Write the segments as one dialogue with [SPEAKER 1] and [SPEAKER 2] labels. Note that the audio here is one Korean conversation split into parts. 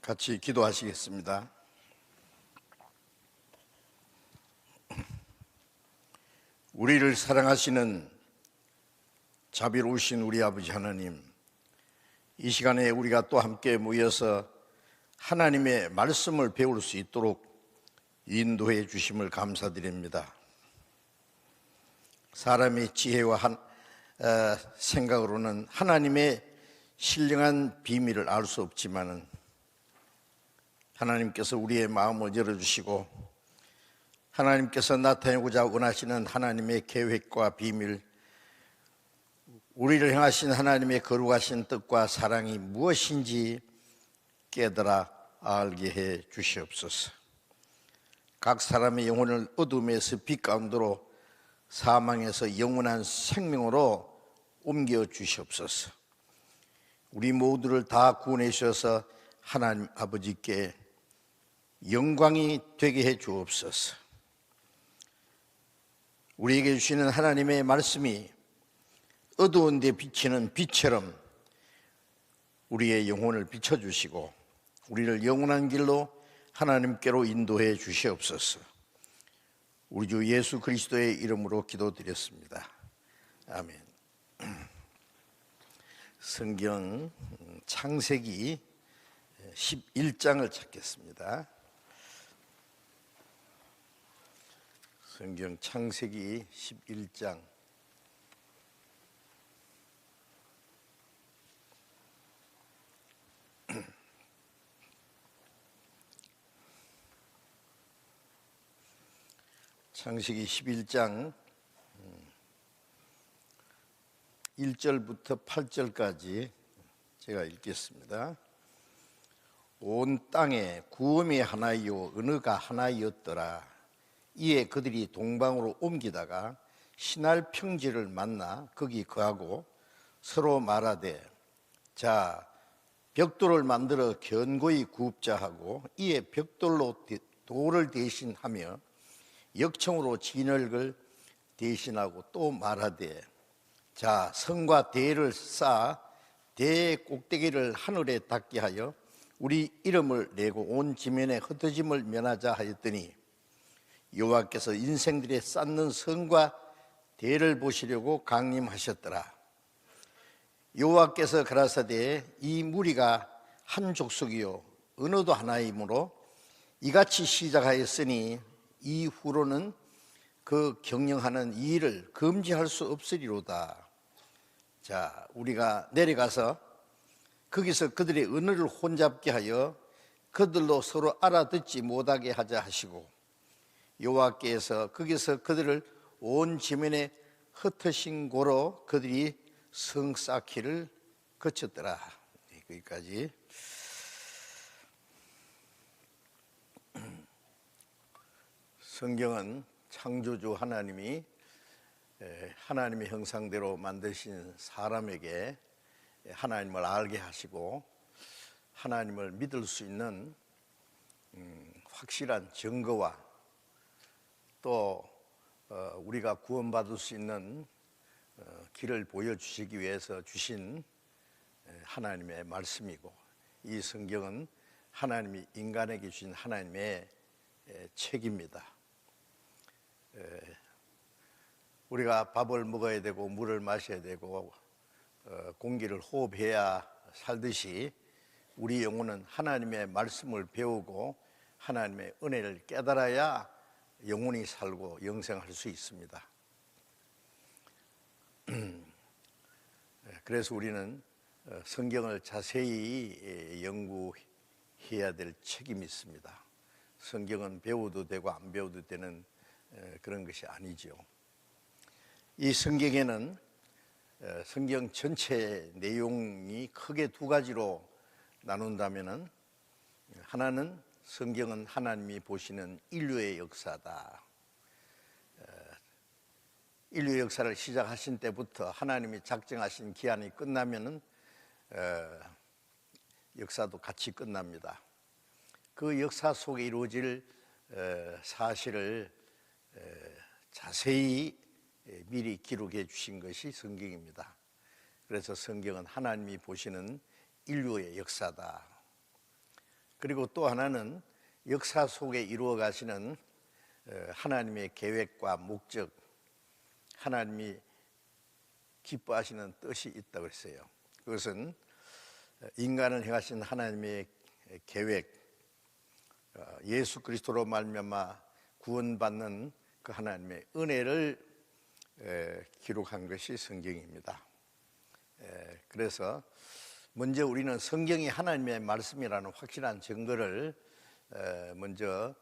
[SPEAKER 1] 같이 기도하시겠습니다. 우리를 사랑하시는 자비로우신 우리 아버지 하나님, 이 시간에 우리가 또 함께 모여서 하나님의 말씀을 배울 수 있도록 인도해 주심을 감사드립니다. 사람의 지혜와 생각으로는 하나님의 신령한 비밀을 알 수 없지만은 하나님께서 우리의 마음을 열어주시고 하나님께서 나타내고자 원하시는 하나님의 계획과 비밀, 우리를 향하신 하나님의 거룩하신 뜻과 사랑이 무엇인지 깨달아 알게 해 주시옵소서. 각 사람의 영혼을 어둠에서 빛 가운데로, 사망에서 영원한 생명으로 옮겨 주시옵소서. 우리 모두를 다 구원해 주셔서 하나님 아버지께 영광이 되게 해 주옵소서. 우리에게 주시는 하나님의 말씀이 어두운 데 비치는 빛처럼 우리의 영혼을 비춰주시고 우리를 영원한 길로 하나님께로 인도해 주시옵소서. 우리 주 예수 그리스도의 이름으로 기도드렸습니다. 아멘. 성경 창세기 11장을 찾겠습니다. 성경 창세기 11장 창세기 11장 1절부터 8절까지 제가 읽겠습니다. 온 땅에 구음이 하나이요 은어가 하나이었더라. 이에 그들이 동방으로 옮기다가 신할 평지를 만나 거기 거하고 서로 말하되, 자, 벽돌을 만들어 견고히 굽자 하고, 이에 벽돌로 돌을 대신하며 역청으로 진흙을 대신하고 또 말하되, 자, 성과 대를 쌓아 대 꼭대기를 하늘에 닿게 하여 우리 이름을 내고 온 지면에 흩어짐을 면하자 하였더니, 여호와께서 인생들이 쌓는 성과 대를 보시려고 강림하셨더라. 여호와께서 가라사대, 이 무리가 한 족속이요 언어도 하나이므로 이같이 시작하였으니 이후로는 그 경영하는 이 일을 금지할 수 없으리로다. 자, 우리가 내려가서 거기서 그들의 언어를 혼잡게 하여 그들로 서로 알아듣지 못하게 하자 하시고, 여호와께서 거기서 그들을 온 지면에 흩으신 고로 그들이 성 쌓기를 거쳤더라. 거기까지. 성경은 창조주 하나님이 하나님의 형상대로 만드신 사람에게 하나님을 알게 하시고 하나님을 믿을 수 있는 확실한 증거와 또 우리가 구원받을 수 있는 길을 보여주시기 위해서 주신 하나님의 말씀이고, 이 성경은 하나님이 인간에게 주신 하나님의 책입니다. 우리가 밥을 먹어야 되고 물을 마셔야 되고 공기를 호흡해야 살듯이 우리 영혼은 하나님의 말씀을 배우고 하나님의 은혜를 깨달아야 영원히 살고 영생할 수 있습니다. 그래서 우리는 성경을 자세히 연구해야 될 책임이 있습니다. 성경은 배워도 되고 안 배워도 되는 그런 것이 아니죠. 이 성경에는 성경 전체 내용이 크게 두 가지로 나눈다면은, 하나는 성경은 하나님이 보시는 인류의 역사다. 인류의 역사를 시작하신 때부터 하나님이 작정하신 기한이 끝나면은 역사도 같이 끝납니다. 그 역사 속에 이루어질 사실을 자세히 미리 기록해 주신 것이 성경입니다. 그래서 성경은 하나님이 보시는 인류의 역사다. 그리고 또 하나는 역사 속에 이루어 가시는 하나님의 계획과 목적, 하나님이 기뻐하시는 뜻이 있다고 했어요. 그것은 인간을 행하신 하나님의 계획, 예수 그리스도로 말미암아 구원받는 그 하나님의 은혜를 기록한 것이 성경입니다. 그래서 먼저 우리는 성경이 하나님의 말씀이라는 확실한 증거를 먼저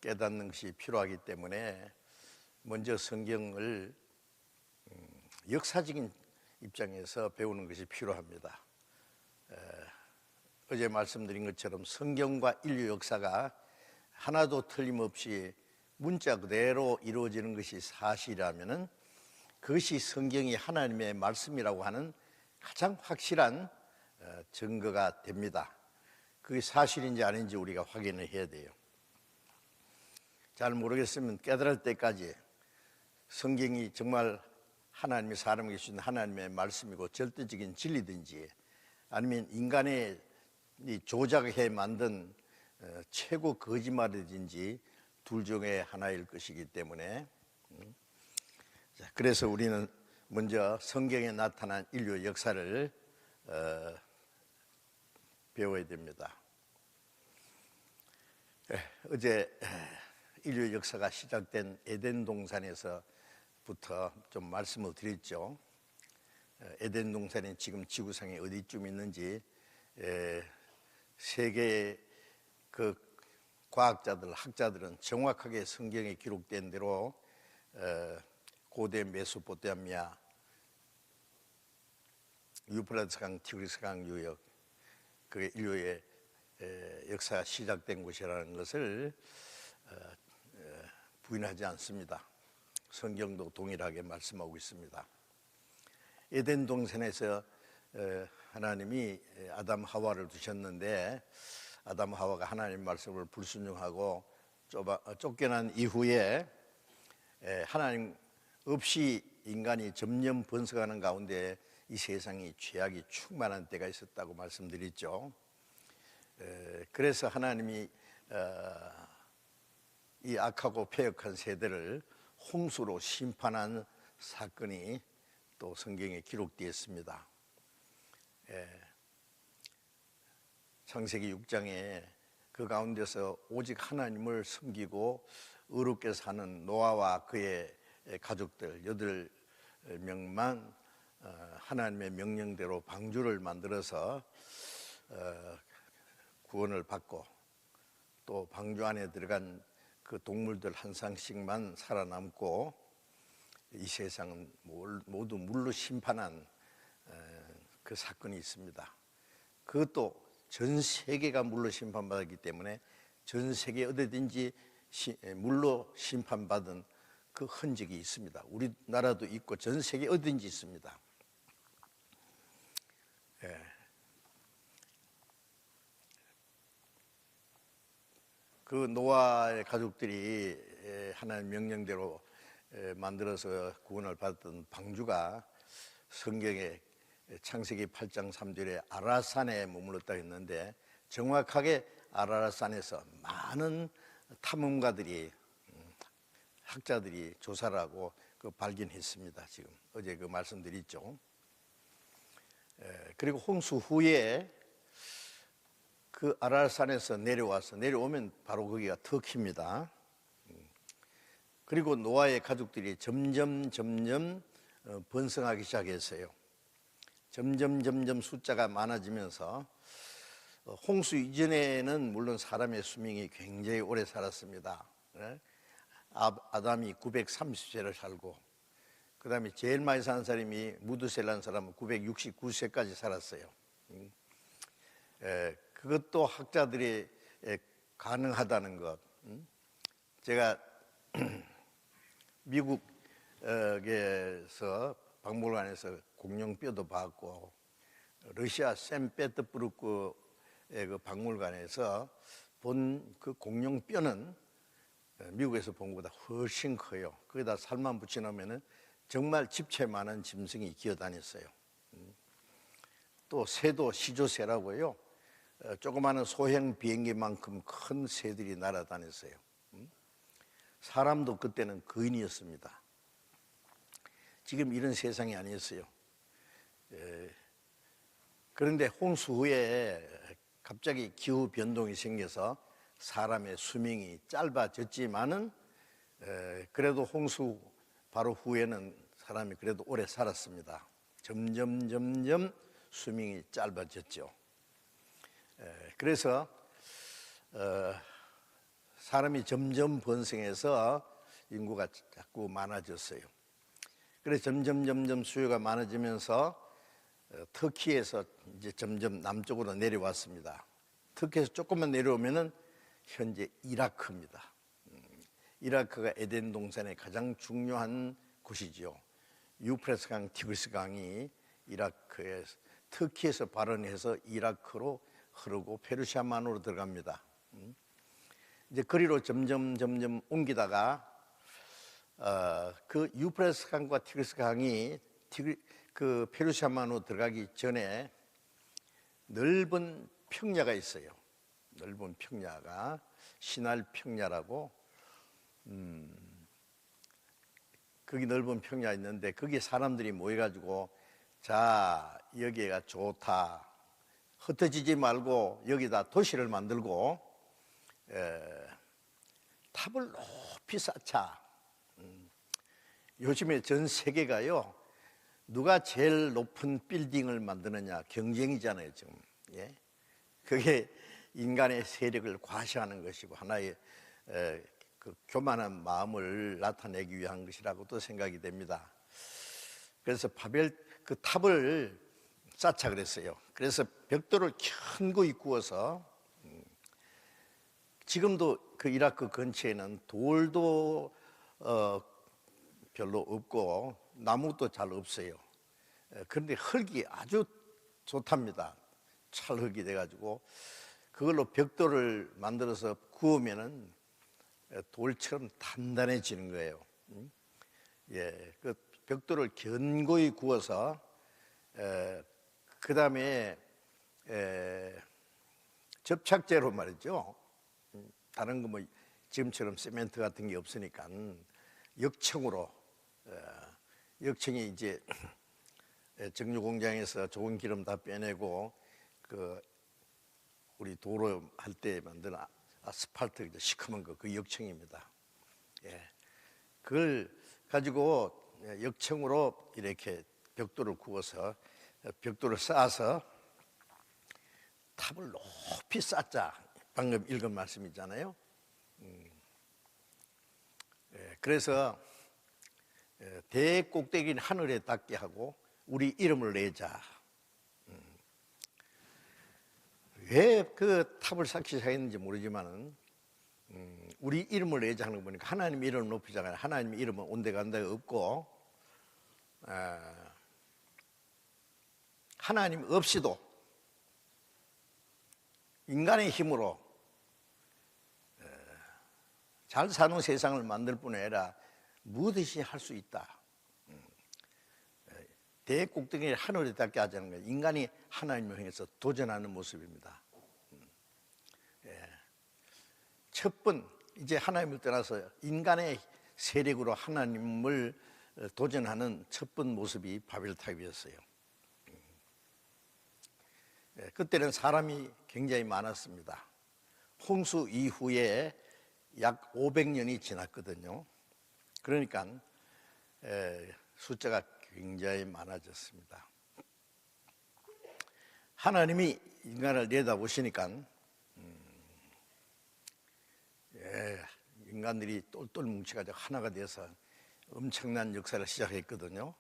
[SPEAKER 1] 깨닫는 것이 필요하기 때문에 먼저 성경을 역사적인 입장에서 배우는 것이 필요합니다. 어제 말씀드린 것처럼 성경과 인류 역사가 하나도 틀림없이 문자 그대로 이루어지는 것이 사실이라면 그것이 성경이 하나님의 말씀이라고 하는 가장 확실한 증거가 됩니다. 그게 사실인지 아닌지 우리가 확인을 해야 돼요. 잘 모르겠으면 깨달을 때까지 성경이 정말 하나님이 사람에게 주신 하나님의 말씀이고 절대적인 진리든지 아니면 인간의 조작해 만든 최고 거짓말이든지 둘 중에 하나일 것이기 때문에 그래서 우리는 먼저 성경에 나타난 인류 역사를 배워야 됩니다. 어제 인류 역사가 시작된 에덴 동산에서부터 좀 말씀을 드렸죠. 에덴 동산이 지금 지구상에 어디쯤 있는지 세계의 그 과학자들, 학자들은 정확하게 성경에 기록된 대로 고대 메소포타미아, 유프라테스강, 티그리스강 유역, 그게 인류의 역사가 시작된 곳이라는 것을 부인하지 않습니다. 성경도 동일하게 말씀하고 있습니다. 에덴 동산에서 하나님이 아담 하와를 두셨는데 아담 하와가 하나님 말씀을 불순종하고 쫓겨난 이후에 하나님 없이 인간이 점점 번성하는 가운데 이 세상이 죄악이 충만한 때가 있었다고 말씀드렸죠. 그래서 하나님이 이 악하고 패역한 세대를 홍수로 심판한 사건이 또 성경에 기록되어 있습니다. 창세기 6장에 그 가운데서 오직 하나님을 섬기고 의롭게 사는 노아와 그의 가족들 8명만 하나님의 명령대로 방주를 만들어서 구원을 받고 또 방주 안에 들어간 그 동물들 한 쌍씩만 살아남고 이 세상은 모두 물로 심판한 그 사건이 있습니다. 그것도 전 세계가 물로 심판받았기 때문에 전 세계 어디든지 물로 심판받은 그 흔적이 있습니다. 우리나라도 있고 전 세계 어디든지 있습니다. 그 노아의 가족들이 하나님 명령대로 만들어서 구원을 받았던 방주가 성경에 창세기 8장 3절에 아라산에 머물렀다 했는데 정확하게 아라산에서 많은 탐험가들이 학자들이 조사를 하고 그 발견했습니다. 지금 어제 그 말씀드렸죠. 그리고 홍수 후에 그 아라산에서 내려오면 바로 거기가 터키입니다. 그리고 노아의 가족들이 점점 번성하기 시작했어요. 점점 숫자가 많아지면서 홍수 이전에는 물론 사람의 수명이 굉장히 오래 살았습니다. 아담이 930세를 살고 그 다음에 제일 많이 사는 사람이 무드셀라는 사람은 969세까지 살았어요. 그것도 학자들이 가능하다는 것. 제가 미국에서 박물관에서 공룡뼈도 봤고 러시아 샌페테르부르크의 그 박물관에서 본 그 공룡뼈는 미국에서 본 것보다 훨씬 커요. 거기다 살만 붙여놓으면 정말 집채만한 짐승이 기어다녔어요. 또 새도 시조새라고요. 조그마한 소형 비행기만큼 큰 새들이 날아다녔어요. 사람도 그때는 거인이었습니다. 지금 이런 세상이 아니었어요. 그런데 홍수 후에 갑자기 기후 변동이 생겨서 사람의 수명이 짧아졌지만은 그래도 홍수 바로 후에는 사람이 그래도 오래 살았습니다. 점점 수명이 짧아졌죠. 그래서 사람이 점점 번성해서 인구가 자꾸 많아졌어요. 그래서 점점 수요가 많아지면서 터키에서 이제 점점 남쪽으로 내려왔습니다. 터키에서 조금만 내려오면은 현재 이라크입니다. 이라크가 에덴 동산의 가장 중요한 곳이지요. 유프라tes 강, 티그리스 강이 이라크에서 터키에서 발원해서 이라크로 흐르고 페르시아만으로 들어갑니다. 이제 거리로 점점 옮기다가 그 유프라tes 강과 티그리스 강이 그 페르시아만으로 들어가기 전에 넓은 평야가 있어요. 넓은 평야가 시날 평야라고 거기 넓은 평야 있는데 거기 사람들이 모여가지고 자 여기가 좋다, 흩어지지 말고 여기다 도시를 만들고 탑을 높이 쌓자. 요즘에 전 세계가요 누가 제일 높은 빌딩을 만드느냐 경쟁이잖아요 지금. 예? 그게 인간의 세력을 과시하는 것이고 하나의 그 교만한 마음을 나타내기 위한 것이라고도 생각이 됩니다. 그래서 바벨 그 탑을 쌓자 그랬어요. 그래서 벽돌을 견고히 구워서 지금도 그 이라크 근처에는 돌도 별로 없고 나무도 잘 없어요. 그런데 흙이 아주 좋답니다. 찰흙이 돼가지고 그걸로 벽돌을 만들어서 구우면은 돌처럼 단단해지는 거예요. 예, 그 벽돌을 견고히 구워서 그 다음에 접착제로 말이죠. 다른 거 뭐 지금처럼 시멘트 같은 게 없으니까 역청으로 역청이 이제 정유 공장에서 좋은 기름 다 빼내고 그 우리 도로 할 때 만든 아스팔트 시커먼 거 그 역청입니다. 예, 그걸 가지고 역청으로 이렇게 벽돌을 구워서 벽돌을 쌓아서 탑을 높이 쌓자. 방금 읽은 말씀이잖아요. 그래서 대꼭대기는 하늘에 닿게 하고 우리 이름을 내자. 왜 그 탑을 쌓기 시작했는지 모르지만은 우리 이름을 내자 하는 거 보니까 하나님 이름을 높이잖아요. 하나님 이름은 온데간데 없고 하나님 없이도 인간의 힘으로 잘 사는 세상을 만들 뿐 아니라 무엇이든지 할 수 있다. 대꼭대기를 하늘에 닿게 하자는 거예요. 인간이 하나님을 향해서 도전하는 모습입니다. 첫 번 이제 하나님을 떠나서 인간의 세력으로 하나님을 도전하는 첫 번 모습이 바벨탑이었어요. 그때는 사람이 굉장히 많았습니다. 홍수 이후에 약 500년이 지났거든요. 그러니까 숫자가 굉장히 많아졌습니다. 하나님이 인간을 내다보시니까 인간들이 똘똘 뭉쳐가지고 하나가 돼서 엄청난 역사를 시작했거든요.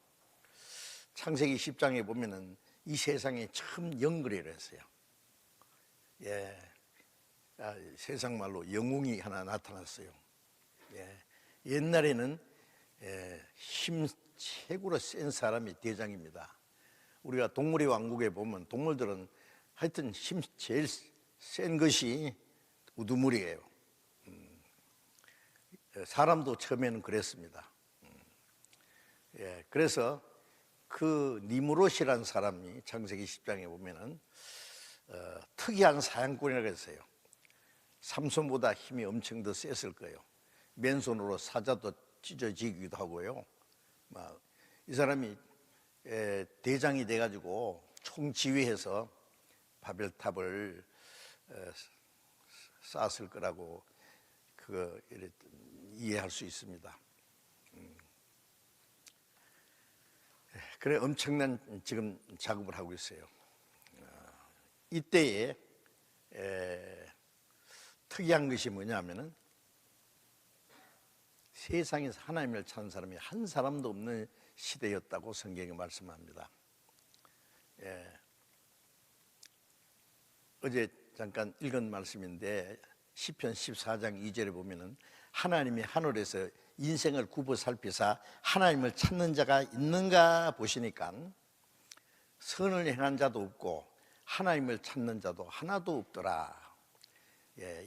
[SPEAKER 1] 창세기 10장에 보면은 이 세상에 처음 영거리를 했어요. 세상 말로 영웅이 하나 나타났어요. 옛날에는 힘 최고로 센 사람이 대장입니다. 우리가 동물의 왕국에 보면 동물들은 하여튼 힘 제일 센 것이 우두머리예요. 사람도 처음에는 그랬습니다. 그래서 그 니무롯이라는 사람이 창세기 10장에 보면은 특이한 사냥꾼이라고 했어요. 삼손보다 힘이 엄청 더 셌을 거예요. 맨손으로 사자도 찢어지기도 하고요. 이 사람이 대장이 돼가지고 총지휘해서 바벨탑을 쌓았을 거라고 이해할 수 있습니다. 그래 엄청난 지금 작업을 하고 있어요. 이때에 특이한 것이 뭐냐면은 세상에서 하나님을 찾는 사람이 한 사람도 없는 시대였다고 성경이 말씀합니다. 어제 잠깐 읽은 말씀인데 시편 14장 2절에 보면은 하나님이 하늘에서 인생을 굽어 살피사 하나님을 찾는 자가 있는가 보시니까 선을 행한 자도 없고 하나님을 찾는 자도 하나도 없더라.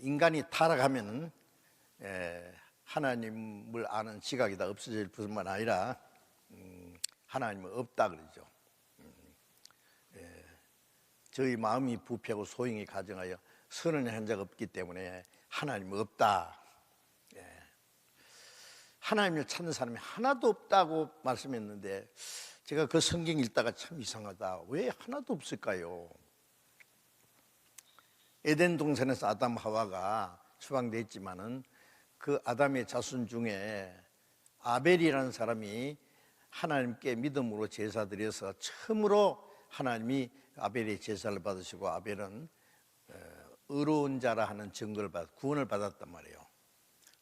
[SPEAKER 1] 인간이 타락하면 하나님을 아는 지각이 다 없어질 뿐만 아니라 하나님은 없다 그러죠. 저희 마음이 부패하고 소용이 가정하여 선을 행한 자가 없기 때문에 하나님은 없다. 하나님을 찾는 사람이 하나도 없다고 말씀했는데 제가 그 성경 읽다가 참 이상하다. 왜 하나도 없을까요? 에덴 동산에서 아담 하와가 추방됐지만은 그 아담의 자손 중에 아벨이라는 사람이 하나님께 믿음으로 제사 드려서 처음으로 하나님이 아벨의 제사를 받으시고 아벨은 의로운 자라 하는 증거를 구원을 받았단 말이에요.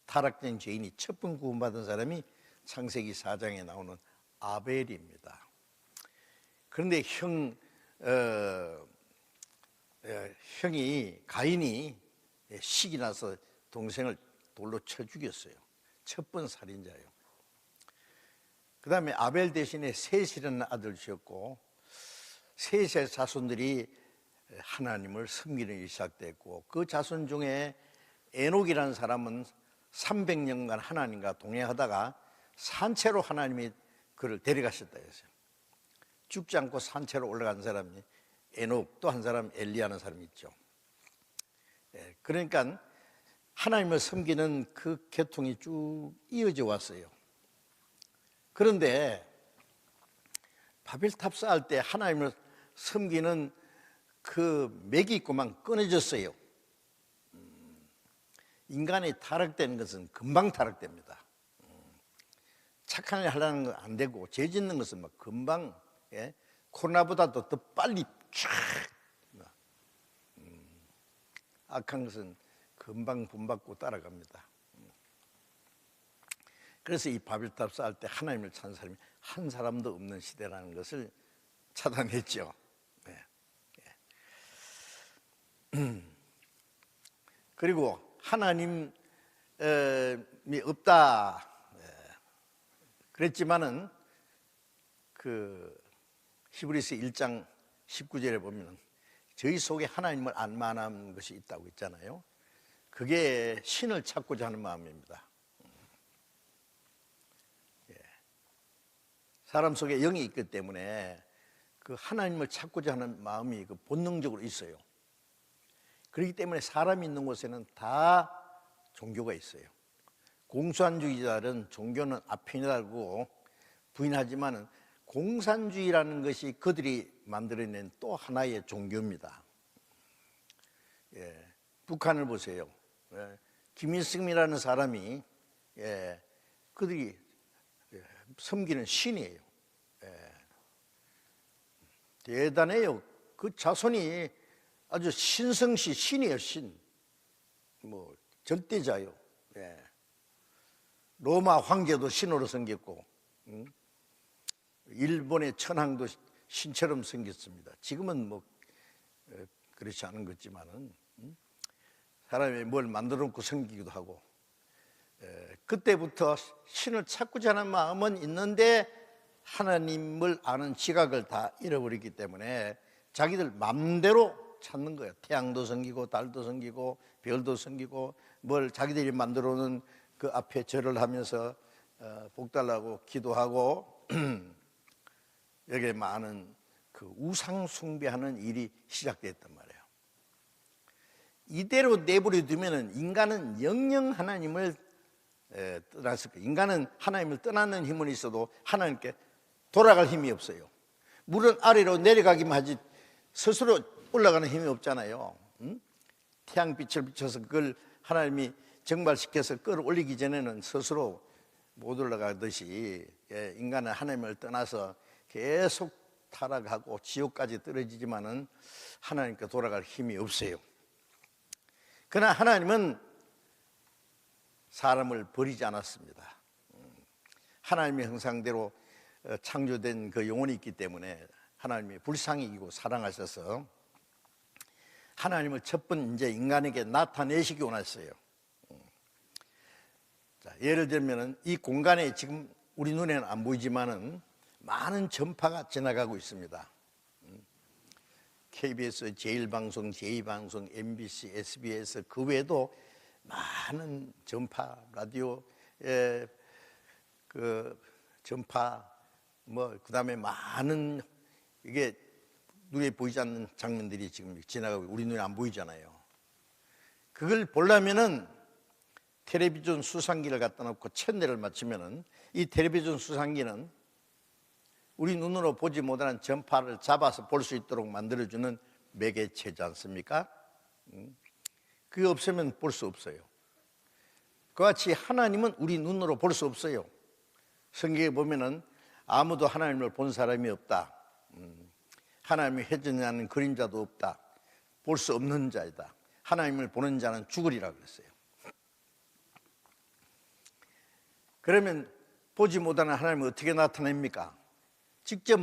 [SPEAKER 1] 타락된 죄인이 첫 번 구원받은 사람이 창세기 4장에 나오는 아벨입니다. 그런데 형이 가인이 식이 나서 동생을 돌로 쳐 죽였어요. 첫 번 살인자예요. 그 다음에 아벨 대신에 셋이라는 아들을 지었고 셋의 자손들이 하나님을 섬기는 일이 시작됐고 그 자손 중에 에녹이라는 사람은 300년간 하나님과 동행하다가 산채로 하나님이 그를 데려가셨다 했어요. 죽지 않고 산채로 올라간 사람이 에녹, 또 한 사람 엘리야는 사람이 있죠. 그러니까 하나님을 섬기는 그 계통이 쭉 이어져 왔어요. 그런데 바벨탑 쌓을 때 하나님을 섬기는 그 맥이 있고만 끊어졌어요. 인간이 타락되는 것은 금방 타락됩니다. 착한 일 하려는 건 안 되고 죄 짓는 것은 막 금방 코로나보다도 더 빨리 쫙 악한 것은 금방 본받고 따라갑니다. 그래서 이 바벨탑 쌓을 때 하나님을 찾는 사람이 한 사람도 없는 시대라는 것을 차단했죠. 그리고 하나님이 없다 그랬지만은 그 히브리서 1장 19절에 보면 저희 속에 하나님을 안 만한 것이 있다고 있잖아요. 그게 신을 찾고자 하는 마음입니다. 사람 속에 영이 있기 때문에 그 하나님을 찾고자 하는 마음이 그 본능적으로 있어요. 그렇기 때문에 사람이 있는 곳에는 다 종교가 있어요. 공산주의자들은 종교는 아편이라고 부인하지만 공산주의라는 것이 그들이 만들어낸 또 하나의 종교입니다. 북한을 보세요. 김일성이라는 사람이 그들이 섬기는 신이에요. 대단해요. 그 자손이 아주 신성시 신이에요. 신. 뭐 절대자요. 로마 황제도 신으로 섬겼고 일본의 천황도 신처럼 섬겼습니다. 지금은 뭐 그렇지 않은 것지만은 사람이 뭘 만들어 놓고 섬기기도 하고 그때부터 신을 찾고자 하는 마음은 있는데 하나님을 아는 지각을 다 잃어버렸기 때문에 자기들 마음대로 찾는 거예요. 태양도 섬기고 달도 섬기고 별도 섬기고 뭘 자기들이 만들어 놓은 그 앞에 절을 하면서 복달라고 기도하고 여기에 많은 그 우상 숭배하는 일이 시작됐단 말이에요. 이대로 내버려 두면은 인간은 영영 하나님을 떠났을 거예요. 인간은 하나님을 떠나는 힘은 있어도 하나님께 돌아갈 힘이 없어요. 물은 아래로 내려가기만 하지 스스로 올라가는 힘이 없잖아요. 태양빛을 비춰서 그걸 하나님이 정발시켜서 끌어올리기 전에는 스스로 못 올라가듯이 인간은 하나님을 떠나서 계속 타락하고 지옥까지 떨어지지만은 하나님께 돌아갈 힘이 없어요. 그러나 하나님은 사람을 버리지 않았습니다. 하나님의 형상대로 창조된 그 영혼이 있기 때문에 하나님이 불쌍히 여기고 사랑하셔서 하나님을 첫 번째 인간에게 나타내시기 원하셨어요. 자, 예를 들면 이 공간에 지금 우리 눈에는 안 보이지만은 많은 전파가 지나가고 있습니다. KBS, 제1방송, 제2방송, MBC, SBS 그 외에도 많은 전파, 라디오의 그 전파, 그다음에 많은 이게 눈에 보이지 않는 장면들이 지금 지나가고 우리 눈에 안 보이잖아요. 그걸 보려면은 텔레비전 수상기를 갖다 놓고 채널을 맞추면은 이 텔레비전 수상기는 우리 눈으로 보지 못하는 전파를 잡아서 볼 수 있도록 만들어주는 매개체지 않습니까? 그게 없으면 볼 수 없어요. 그와 같이 하나님은 우리 눈으로 볼 수 없어요. 성경에 보면은 아무도 하나님을 본 사람이 없다. 하나님이 회전하지 않는 그림자도 없다. 볼 수 없는 자이다. 하나님을 보는 자는 죽으리라 그랬어요. 그러면 보지 못하는 하나님을 어떻게 나타냅니까? 직접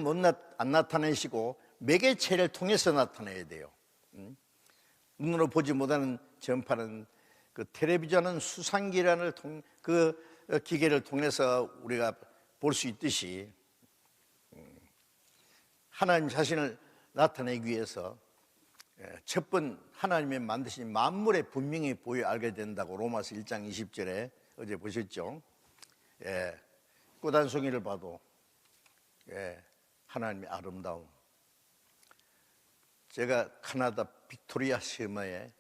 [SPEAKER 1] 안 나타내시고 매개체를 통해서 나타내야 돼요. 눈으로 보지 못하는 전파는 그 텔레비전은 수상기라는 그 기계를 통해서 우리가 볼 수 있듯이 하나님 자신을 나타내기 위해서 첫 번 하나님의 만드신 만물에 분명히 보여 알게 된다고 로마서 1장 20절에 어제 보셨죠? 꽃 한 송이를 봐도 하나님의 아름다움. 제가 캐나다 빅토리아 섬에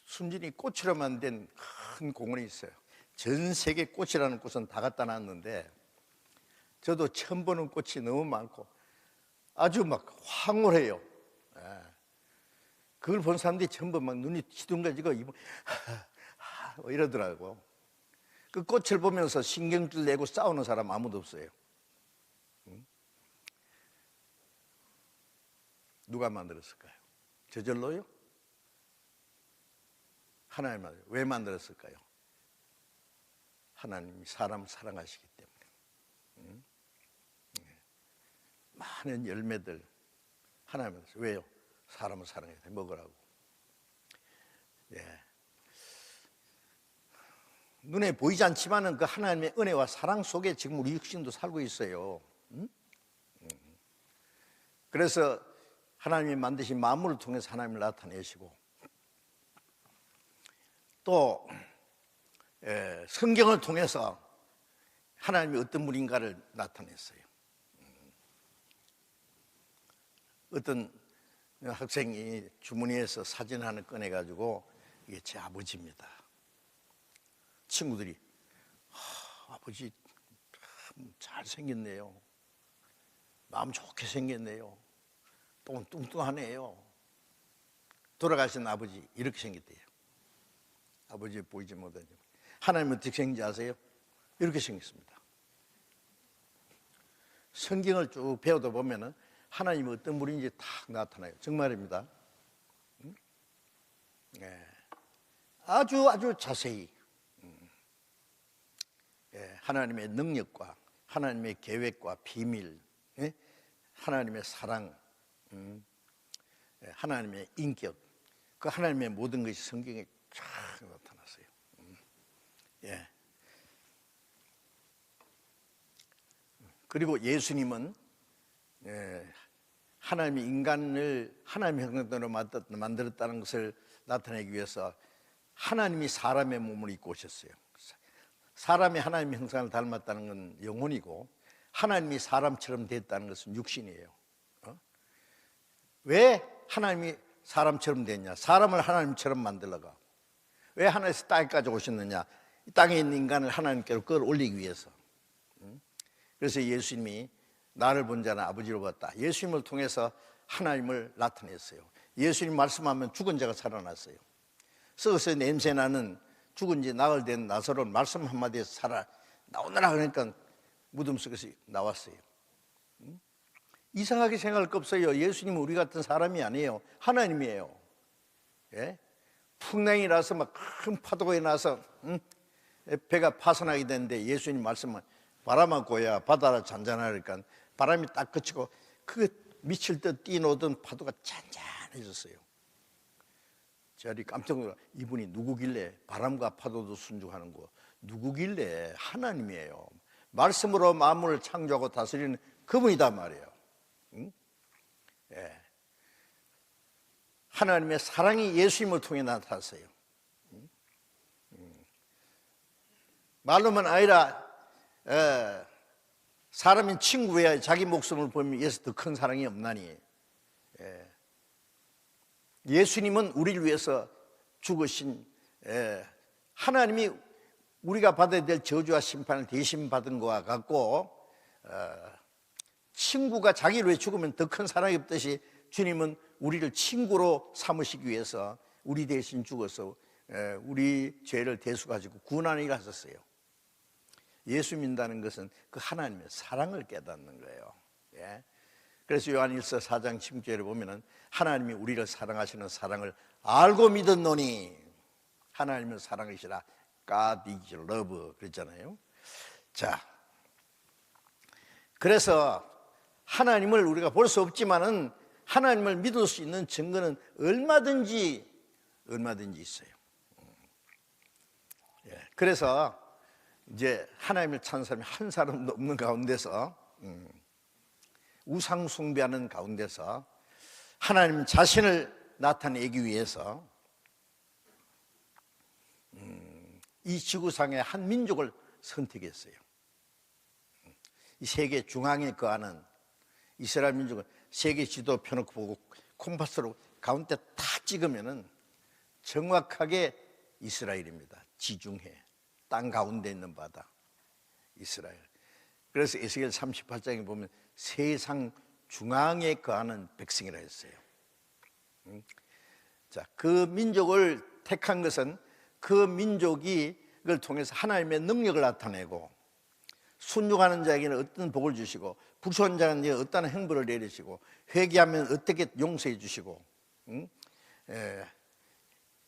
[SPEAKER 1] 순전히 꽃으로만 된 큰 공원이 있어요. 전 세계 꽃이라는 꽃은 다 갖다 놨는데 저도 처음 보는 꽃이 너무 많고 아주 막 황홀해요. 그걸 본 사람들이 전부 막 눈이 시둥가지고 이러더라고. 그 꽃을 보면서 신경질 내고 싸우는 사람 아무도 없어요. 누가 만들었을까요? 저절로요? 하나님은 왜 만들었을까요? 하나님이 사람 사랑하시기 때문에. 많은 열매들 하나님은 왜요? 사람을 사랑해야 돼. 먹으라고. 눈에 보이지 않지만은 그 하나님의 은혜와 사랑 속에 지금 우리 육신도 살고 있어요. 그래서 하나님이 만드신 만물을 통해서 하나님을 나타내시고 또 성경을 통해서 하나님이 어떤 분인가를 나타냈어요. 어떤 학생이 주머니에서 사진 하나 꺼내가지고 이게 제 아버지입니다. 친구들이 아버지 잘생겼네요. 마음 좋게 생겼네요. 뚱뚱하네요. 돌아가신 아버지 이렇게 생겼대요. 아버지 보이지 못하지만 하나님은 어떻게 생긴지 아세요? 이렇게 생겼습니다. 성경을 쭉 배우다 보면은 하나님이 어떤 분인지 다 나타나요. 정말입니다. 아주 자세히 하나님의 능력과 하나님의 계획과 비밀, 하나님의 사랑, 하나님의 인격, 그 하나님의 모든 것이 성경에 쫙 나타났어요. 그리고 예수님은 하나님이 인간을 하나님의 형상대로 만들었다는 것을 나타내기 위해서 하나님이 사람의 몸을 입고 오셨어요. 사람이 하나님의 형상을 닮았다는 건 영혼이고 하나님이 사람처럼 됐다는 것은 육신이에요. 왜 하나님이 사람처럼 됐냐? 사람을 하나님처럼 만들어가. 왜 하나님께서 땅에까지 오셨느냐? 이 땅에 있는 인간을 하나님께로 끌어올리기 위해서. 그래서 예수님이 나를 본 자는 아버지로 봤다. 예수님을 통해서 하나님을 나타냈어요. 예수님 말씀하면 죽은 자가 살아났어요. 썩어서 냄새나는 죽은 지 나흘 된 나사로는 말씀 한마디에서 살아 나오느라 그러니까 무덤 속에서 나왔어요. 이상하게 생각할 거 없어요. 예수님은 우리 같은 사람이 아니에요. 하나님이에요. 예? 풍랑이 나서 막 큰 파도가 나서 배가 파손하게 되는데 예수님 말씀은 바람아 고야 바다라 잔잔하니까 그러니까 바람이 딱 그치고 그 미칠 듯 뛰노던 파도가 잔잔해졌어요. 저리 깜짝 놀라 이분이 누구길래 바람과 파도도 순종하는 거 누구길래 하나님이에요. 말씀으로 만물을 창조하고 다스리는 그분이단 말이에요. 응? 예. 하나님의 사랑이 예수님을 통해 나타났어요. 말로만 아니라 사람인 친구야 자기 목숨을 보면 예수 더 큰 사랑이 없나니. 예수님은 우리를 위해서 죽으신 하나님이 우리가 받아야 될 저주와 심판을 대신 받은 것과 같고 친구가 자기를 위해 죽으면 더 큰 사랑이 없듯이 주님은 우리를 친구로 삼으시기 위해서 우리 대신 죽어서 우리 죄를 대수가지고 구원하는 일을 하셨어요. 예수 믿는다는 것은 그 하나님의 사랑을 깨닫는 거예요. 예. 그래서 요한일서 4장 16절에 보면은 하나님이 우리를 사랑하시는 사랑을 알고 믿었노니 하나님은 사랑이시라 God is love 그랬잖아요. 자, 그래서 하나님을 우리가 볼 수 없지만은 하나님을 믿을 수 있는 증거는 얼마든지 있어요. 예. 그래서 이제 하나님을 찾는 사람이 한 사람도 없는 가운데서 우상 숭배하는 가운데서 하나님 자신을 나타내기 위해서 이 지구상의 한 민족을 선택했어요. 이 세계 중앙에 거하는 이스라엘 민족은 세계 지도 펴놓고 보고 콤파스로 가운데 딱 찍으면은 정확하게 이스라엘입니다. 지중해 땅 가운데 있는 바다 이스라엘. 그래서 에스겔 38장에 보면 세상 중앙에 거하는 백성이라 했어요. 자, 그 민족을 택한 것은 그 민족이 그걸 통해서 하나님의 능력을 나타내고 순종하는 자에게는 어떤 복을 주시고 불순종하는 자에게 어떤 행보를 내리시고 회개하면 어떻게 용서해 주시고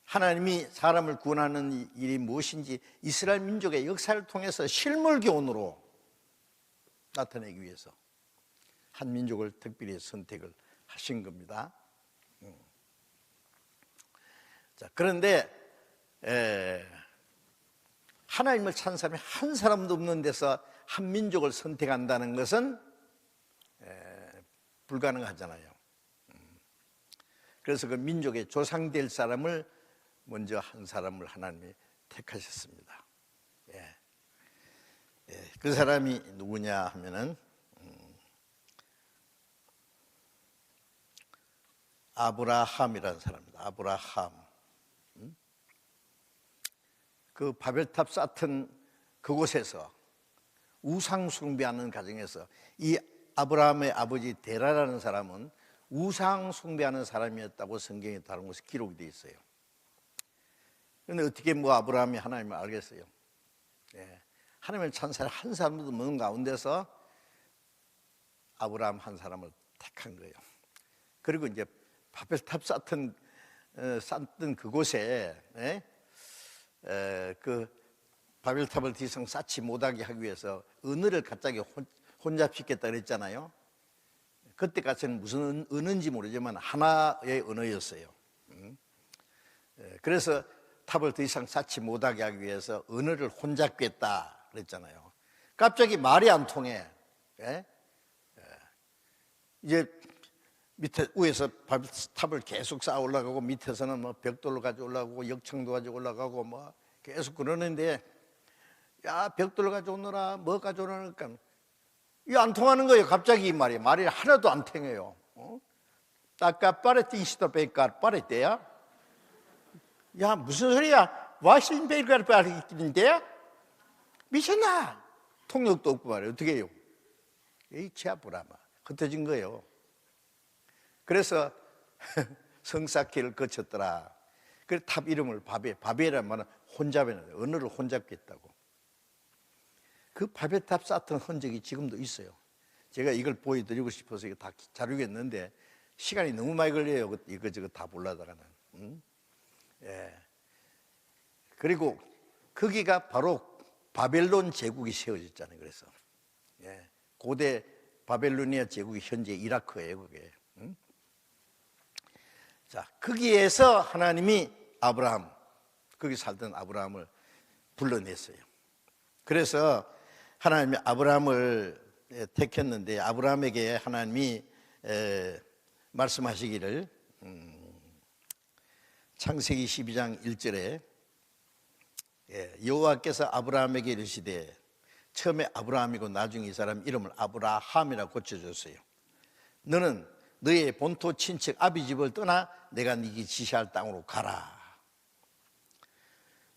[SPEAKER 1] 하나님이 사람을 구원하는 일이 무엇인지 이스라엘 민족의 역사를 통해서 실물교훈으로 나타내기 위해서 한 민족을 특별히 선택을 하신 겁니다. 자, 그런데 하나님을 찾는 사람이 한 사람도 없는 데서 한 민족을 선택한다는 것은 불가능하잖아요. 그래서 그 민족의 조상 될 사람을 먼저 한 사람을 하나님이 택하셨습니다. 그 사람이 누구냐 하면은 아브라함이라는 사람입니다. 아브라함. 그 바벨탑 쌓던 그곳에서 우상 숭배하는 가정에서 이 아브라함의 아버지 데라라는 사람은 우상 숭배하는 사람이었다고 성경에 다른 곳에 기록이 되어 있어요. 그런데 어떻게 아브라함이 하나님을 알겠어요? 하나님을 찾는 사람 한 사람도 없는 가운데서 아브라함 한 사람을 택한 거예요. 그리고 이제 바벨탑 쌓던 그곳에 그 바벨탑을 더 이상 쌓지 못하게 하기 위해서 은을 갑자기 혼잡시켰다 그랬잖아요. 그때까지는 무슨 은인지 모르지만 하나의 언어였어요. 그래서 탑을 더 이상 쌓지 못하게 하기 위해서 언어를 혼잡했다 그랬잖아요. 갑자기 말이 안 통해. 이제 밑에 위에서 탑을 계속 쌓아 올라가고 밑에서는 뭐 벽돌을 가지고 올라가고 역청도 가지고 올라가고 뭐 계속 그러는데 야 벽돌 가져오너라 뭐 가져오느니까 이게 안 통하는 거예요. 갑자기 이 말이 하나도 안 통해요. 따까 빠르띠시도 베이까 빠르대야. 야, 무슨 소리야? 와신 베이까 빠르띠인데? 미쳤나? 통역도 없고 말이야. 어떻게 해요? 이 치아부라마 흩어진 거예요. 그래서 성사길을 거쳤더라. 그래서 탑 이름을 바벨이란 말은 혼잡이는 언어를 혼잡겠다고. 그 바벨탑 쌓던 흔적이 지금도 있어요. 제가 이걸 보여드리고 싶어서 이거 다 자료가 있는데 시간이 너무 많이 걸려요. 이거저거 다 보려다가는. 예. 그리고 거기가 바로 바벨론 제국이 세워졌잖아요. 그래서 예. 고대 바벨로니아 제국이 현재 이라크예요. 그게. 자, 거기에서 하나님이 아브라함, 거기 살던 아브라함을 불러냈어요. 그래서 하나님이 아브라함을 택했는데 아브라함에게 하나님이 말씀하시기를 창세기 12장 1절에 여호와께서 아브라함에게 이르시되, 처음에 아브라함이고 나중에 이 사람 이름을 아브라함이라고 고쳐줬어요. 너는 너의 본토 친척 아비 집을 떠나 내가 네게 지시할 땅으로 가라.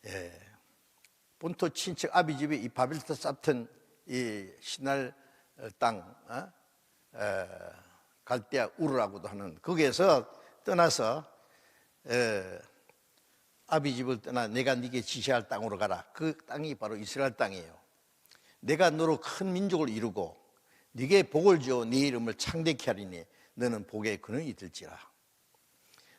[SPEAKER 1] 예. 본토 친척 아비 집이 이 바벨탑 쌓던 이 시날 땅, 갈대아 우르라고도 하는 거기에서 떠나서 아비 집을 떠나 내가 네게 지시할 땅으로 가라. 그 땅이 바로 이스라엘 땅이에요. 내가 너로 큰 민족을 이루고 네게 복을 주어 네 이름을 창대케 하리니 너는 복의 근원이 될지라.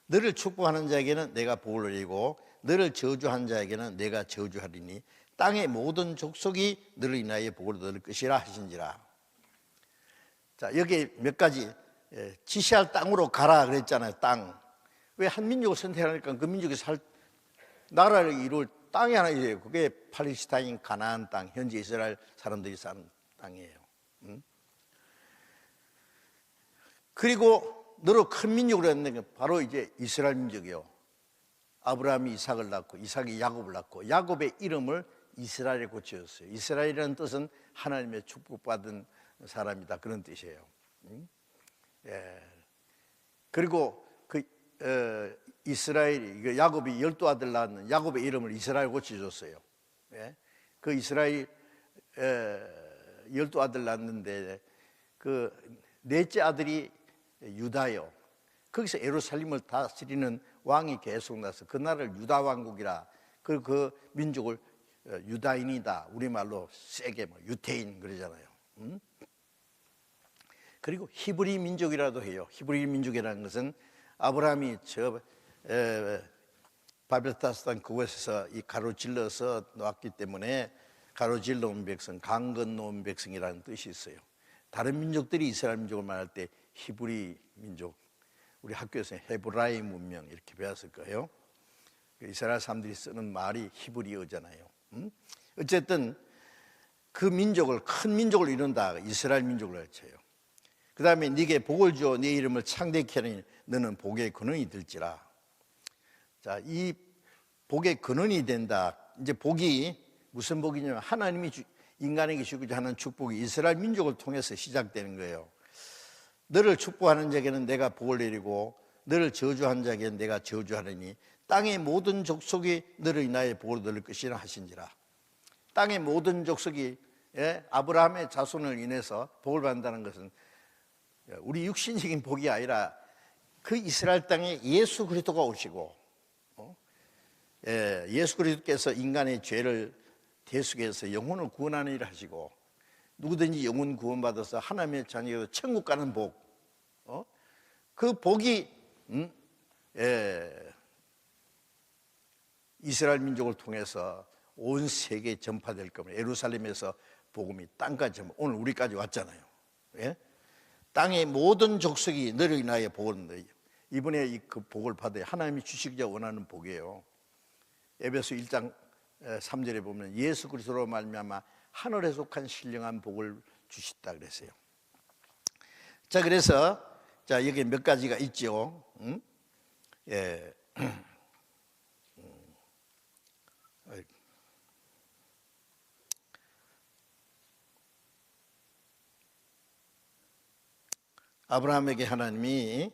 [SPEAKER 1] 너를 축복하는 자에게는 내가 복을 내리고 너를 저주한 자에게는 내가 저주하리니 땅의 모든 족속이 너를 인하여 복을 얻을 것이라 하신지라. 자, 여기 몇 가지 지시할 땅으로 가라 그랬잖아요. 땅. 왜 한 민족을 선택하니까 그 민족이 나라를 이룰 땅이 하나 있어요. 그게 팔레스타인 가나안 땅, 현재 이스라엘 사람들이 사는 땅이에요. 그리고 너로 큰 민족으로 했는 게 바로 이제 이스라엘 민족이요. 아브라함이 이삭을 낳고 이삭이 야곱을 낳고 야곱의 이름을 이스라엘에 고쳐줬어요. 이스라엘이라는 뜻은 하나님의 축복받은 사람이다, 그런 뜻이에요. 예. 그리고 이스라엘이 야곱이 12아들 낳았는 야곱의 이름을 이스라엘 고쳐줬어요. 예. 그 이스라엘 12아들 낳았는데 그 넷째 아들이 유다요. 거기서 예루살렘을 다스리는 왕이 계속 나서 그 나라를 유다 왕국이라, 그 민족을 유다인이다, 우리말로 세게 유태인 그러잖아요. 그리고 히브리 민족이라도 해요. 히브리 민족이라는 것은 아브라함이 바벨타스탄 그곳에서 이 가로질러서 놓았기 때문에 가로질러 온 백성, 강 건너 온 백성이라는 뜻이 있어요. 다른 민족들이 이스라엘 민족을 말할 때 히브리 민족, 우리 학교에서 헤브라이 문명 이렇게 배웠을 거예요. 이스라엘 사람들이 쓰는 말이 히브리어잖아요. 어쨌든 그 민족을, 큰 민족을 이룬다, 이스라엘 민족을 외쳐요. 그 다음에 네게 복을 주어 네 이름을 창대케 하니 너는 복의 근원이 될지라. 자, 이 복의 근원이 된다. 이제 복이 무슨 복이냐면 하나님이 인간에게 주고자 하는 축복이 이스라엘 민족을 통해서 시작되는 거예요. 너를 축복하는 자에게는 내가 복을 내리고 너를 저주한 자에게는 내가 저주하리니 땅의 모든 족속이 너를 인하여 복을 얻을 것이라 하신지라. 땅의 모든 족속이 아브라함의 자손을 인해서 복을 받는다는 것은 우리 육신적인 복이 아니라 그 이스라엘 땅에 예수 그리스도가 오시고 예수 그리스도께서 인간의 죄를 대속해서 영혼을 구원하는 일을 하시고 누구든지 영혼 구원받아서 하나님의 자녀로 천국 가는 복, 그 복이 이스라엘 민족을 통해서 온 세계에 전파될 겁니다. 예루살렘에서 복음이 땅까지, 오늘 우리까지 왔잖아요. 예? 땅의 모든 족속이 너를 인하여 복을 얻는다. 이번에 그 복을 받아야 하나님이 주시기자 원하는 복이에요. 에베소 1장 3절에 보면 예수 그리스도로 말미암아 하늘에 속한 신령한 복을 주셨다 그랬어요. 자, 그래서 자, 여기 몇 가지가 있죠. 예. 아브라함에게 하나님이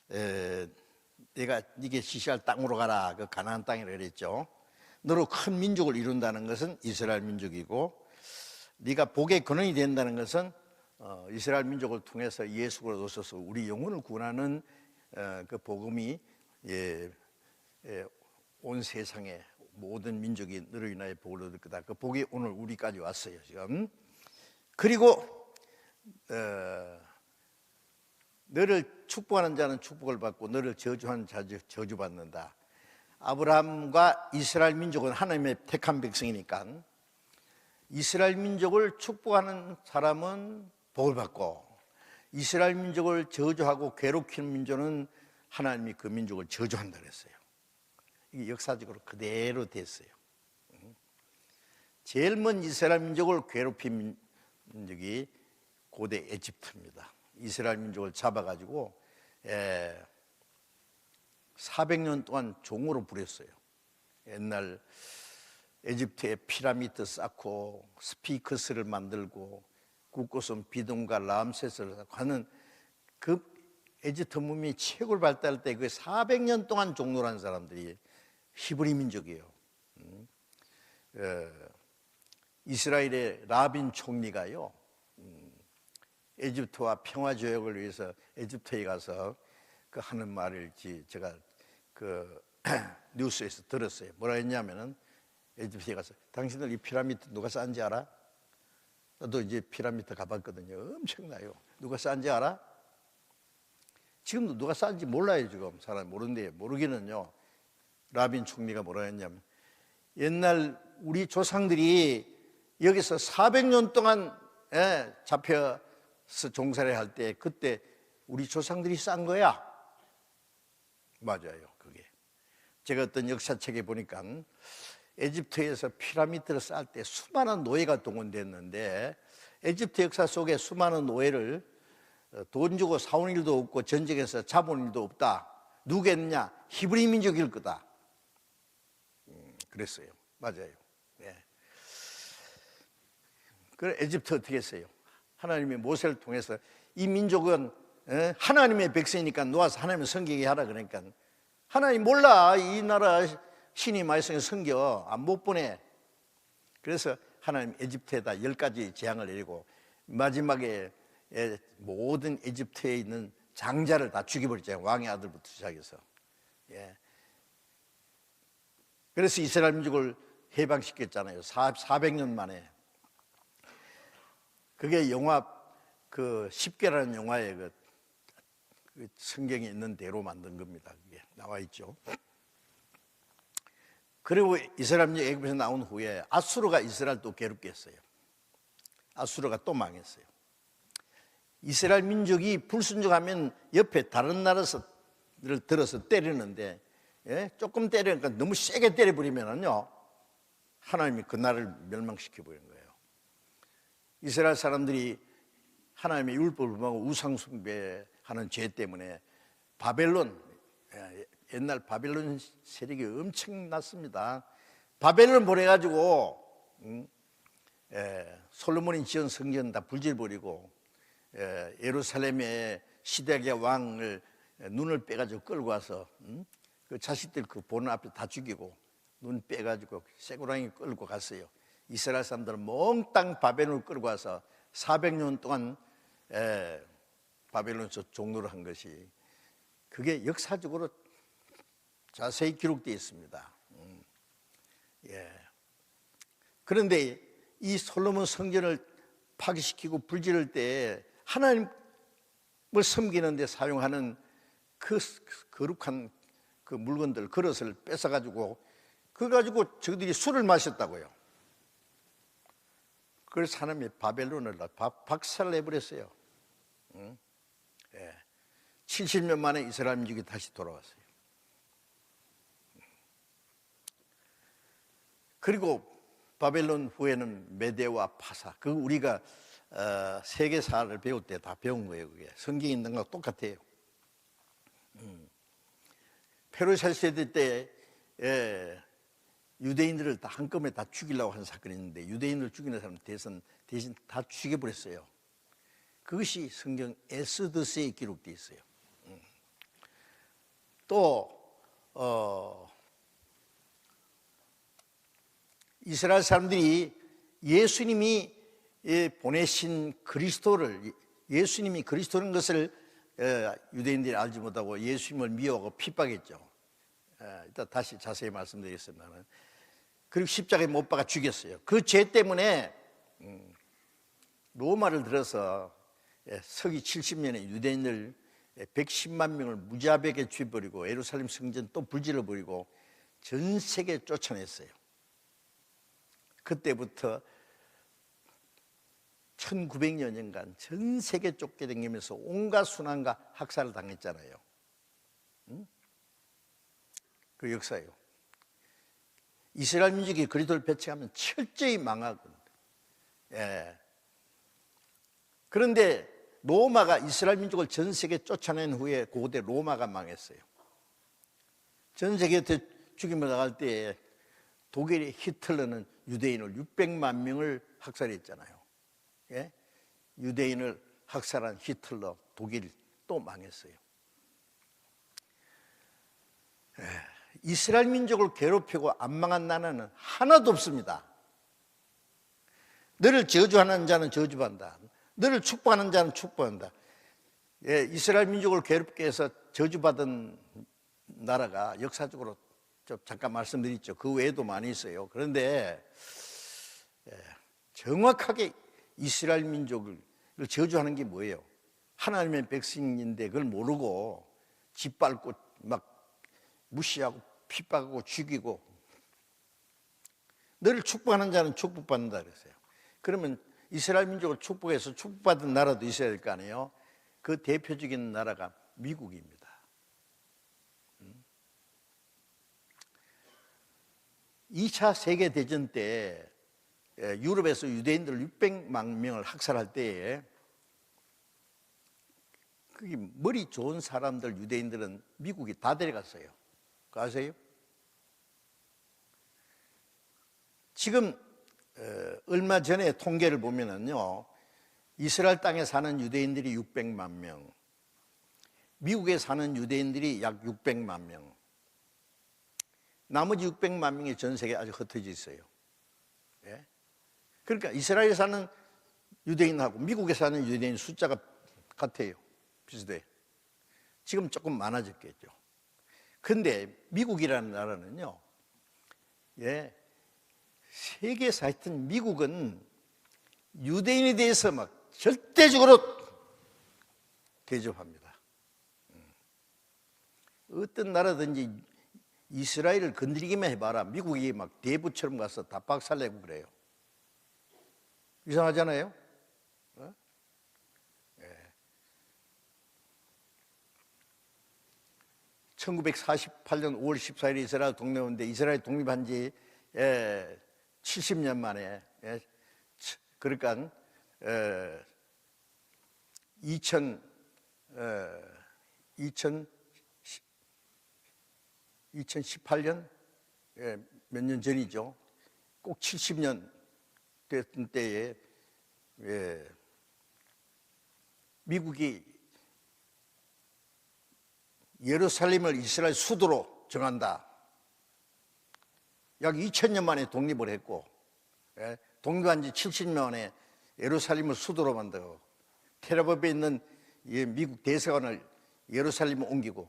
[SPEAKER 1] 내가 네게 지시할 땅으로 가라, 그 가나안 땅이라 그랬죠. 너로 큰 민족을 이룬다는 것은 이스라엘 민족이고, 네가 복의 근원이 된다는 것은 이스라엘 민족을 통해서 예수를 오셔서 우리 영혼을 구원하는 그 복음이 온 세상의 모든 민족이 너로 인하여 복을 얻을 거다. 그 복이 오늘 우리까지 왔어요 지금. 그리고 너를 축복하는 자는 축복을 받고 너를 저주하는 자는 저주받는다. 아브라함과 이스라엘 민족은 하나님의 택한 백성이니까 이스라엘 민족을 축복하는 사람은 복을 받고, 이스라엘 민족을 저주하고 괴롭히는 민족은 하나님이 그 민족을 저주한다 그랬어요. 이게 역사적으로 그대로 됐어요. 제일 먼 이스라엘 민족을 괴롭힌 민족이 고대 에집트입니다. 이스라엘 민족을 잡아가지고 400년 동안 종으로 부렸어요. 옛날 에집트에 피라미드 쌓고 스핑크스를 만들고 국고성 비동과 람세스를 하는 그 에집트 문명이 최고를 발달할 때 그 400년 동안 종노란 사람들이 히브리 민족이에요. 이스라엘의 라빈 총리가요, 에집트와 평화 조약을 위해서 에집트에 가서 그 하는 말을 제가 그 뉴스에서 들었어요. 뭐라 했냐면은 에집트에 가서 당신들 이 피라미드 누가 쌓은지 알아? 나도 이제 피라미드 가봤거든요. 엄청나요. 누가 쌓은지 알아? 지금도 누가 쌓은지 몰라요. 지금 사람이 모르는데, 모르기는요, 라빈 총리가 뭐라 했냐면 옛날 우리 조상들이 여기서 400년 동안 잡혀서 종살이 할 때 그때 우리 조상들이 쌓은 거야. 맞아요. 그게 제가 어떤 역사책에 보니까 에집트에서 피라미드를 쌓을 때 수많은 노예가 동원됐는데, 에집트 역사 속에 수많은 노예를 돈 주고 사온 일도 없고 전쟁에서 잡아온 일도 없다. 누구겠느냐? 히브리 민족일 거다. 그랬어요. 맞아요. 그래 에집트 어떻게 했어요? 하나님이 모세를 통해서 이 민족은 하나님의 백성이니까 놓아서 하나님을 섬기게 하라 그러니까, 하나님 몰라, 이 나라 신이 말씀에 섬겨 못 보내. 그래서 하나님 에집트에다 10가지 재앙을 내리고 마지막에 모든 에집트에 있는 장자를 다 죽여버렸잖아요. 왕의 아들부터 시작해서. 그래서 이스라엘 민족을 해방시켰잖아요. 400년 만에. 그게 영화 그 10개라는 영화에 그 성경에 있는 대로 만든 겁니다. 그게 나와 있죠. 그리고 이스라엘 민족이 애굽에서 나온 후에 아수르가 이스라엘 또 괴롭게 했어요. 아수르가 또 망했어요. 이스라엘 민족이 불순종하면 옆에 다른 나라를 들어서 때리는데, 조금 때리니까 너무 세게 때려버리면요, 하나님이 그 나라를 멸망시켜버리는 거예요. 이스라엘 사람들이 하나님의 율법을 범하고 우상 숭배하는 죄 때문에 바벨론, 옛날 바벨론 세력이 엄청났습니다. 바벨론 보내가지고 솔로몬이 지은 성전 다 불질버리고, 예루살렘의 시대의 왕을 눈을 빼가지고 끌고 와서 그 자식들 그 보는 앞에 다 죽이고 눈 빼가지고 쇠고랑이 끌고 갔어요. 이스라엘 사람들은 몽땅 바벨론을 끌고 와서 400년 동안 바벨론에서 종노를 한 것이, 그게 역사적으로 자세히 기록되어 있습니다. 그런데 이 솔로몬 성전을 파괴시키고 불지를 때 하나님을 섬기는 데 사용하는 그 거룩한 그 물건들, 그릇을 뺏어가지고 그거 가지고 저들이 술을 마셨다고요. 그래서 하나님이 바벨론을 박살내버렸어요. 70년 만에 이스라엘 민족이 다시 돌아왔어요. 그리고 바벨론 후에는 메대와 파사, 그 우리가 세계사를 배울 때 다 배운 거예요. 그게 성경에 있는 거랑 똑같아요. 페르시아 시대 때 유대인들을 다 한꺼번에 다 죽이려고 한 사건이 있는데, 유대인을 죽이는 사람 대신 다 죽여버렸어요. 그것이 성경 에스더스에 기록되어 있어요. 또 이스라엘 사람들이 예수님이 보내신 그리스도를, 예수님이 그리스도인 것을 유대인들이 알지 못하고 예수님을 미워하고 핍박했죠. 이따 다시 자세히 말씀드리겠습니다만, 그리고 십자가에 못 박아 죽였어요. 그 죄 때문에 로마를 들어서 서기 70년에 유대인들 110만 명을 무자비하게 죽여버리고 예루살렘 성전 또 불질러버리고 전 세계에 쫓아냈어요. 그때부터 1900여 년간 전 세계 쫓겨다니면서 온갖 순환과 학살을 당했잖아요. 그 역사예요. 이스라엘 민족이 그리스도를 배척하면 철저히 망하거든요. 그런데 로마가 이스라엘 민족을 전 세계에 쫓아낸 후에 고대 로마가 망했어요. 전 세계에 죽임을 당할 때에 독일의 히틀러는 유대인을 600만 명을 학살했잖아요. 유대인을 학살한 히틀러, 독일 또 망했어요. 이스라엘 민족을 괴롭히고 안 망한 나라는 하나도 없습니다. 너를 저주하는 자는 저주받는다. 너를 축복하는 자는 축복한다. 이스라엘 민족을 괴롭게 해서 저주받은 나라가 역사적으로 좀 잠깐 말씀드렸죠. 그 외에도 많이 있어요. 그런데 정확하게 이스라엘 민족을 저주하는 게 뭐예요? 하나님의 백성인데 그걸 모르고 짓밟고 막 무시하고 핍박하고 죽이고, 너를 축복하는 자는 축복받는다 그랬어요. 그러면 이스라엘 민족을 축복해서 축복받은 나라도 있어야 될 거 아니에요? 그 대표적인 나라가 미국입니다. 2차 세계대전 때 유럽에서 유대인들 600만 명을 학살할 때에 그게 머리 좋은 사람들 유대인들은 미국이 다 데려갔어요. 그거 아세요? 지금 얼마 전에 통계를 보면은요, 이스라엘 땅에 사는 유대인들이 600만 명, 미국에 사는 유대인들이 약 600만 명, 나머지 600만 명이 전 세계에 아주 흩어져 있어요. 그러니까 이스라엘에 사는 유대인하고 미국에 사는 유대인 숫자가 같아요. 비슷해요. 지금 조금 많아졌겠죠. 근데 미국이라는 나라는요, 세계에서 하여튼 미국은 유대인에 대해서 막 절대적으로 대접합니다. 어떤 나라든지 이스라엘을 건드리기만 해봐라, 미국이 막 대부처럼 가서 다 박살내고 그래요. 이상하잖아요? 1948년 5월 14일에 이스라엘 독립했는데 이스라엘 독립한 지 70년 만에, 그러니까 2018년 몇 년 전이죠. 꼭 70년 됐던 때에 미국이 예루살렘을 이스라엘 수도로 정한다. 약 2000년 만에 독립을 했고, 독립한 지 70년 만에 예루살렘을 수도로 만들고, 텔아비브에 있는 미국 대사관을 예루살렘에 옮기고,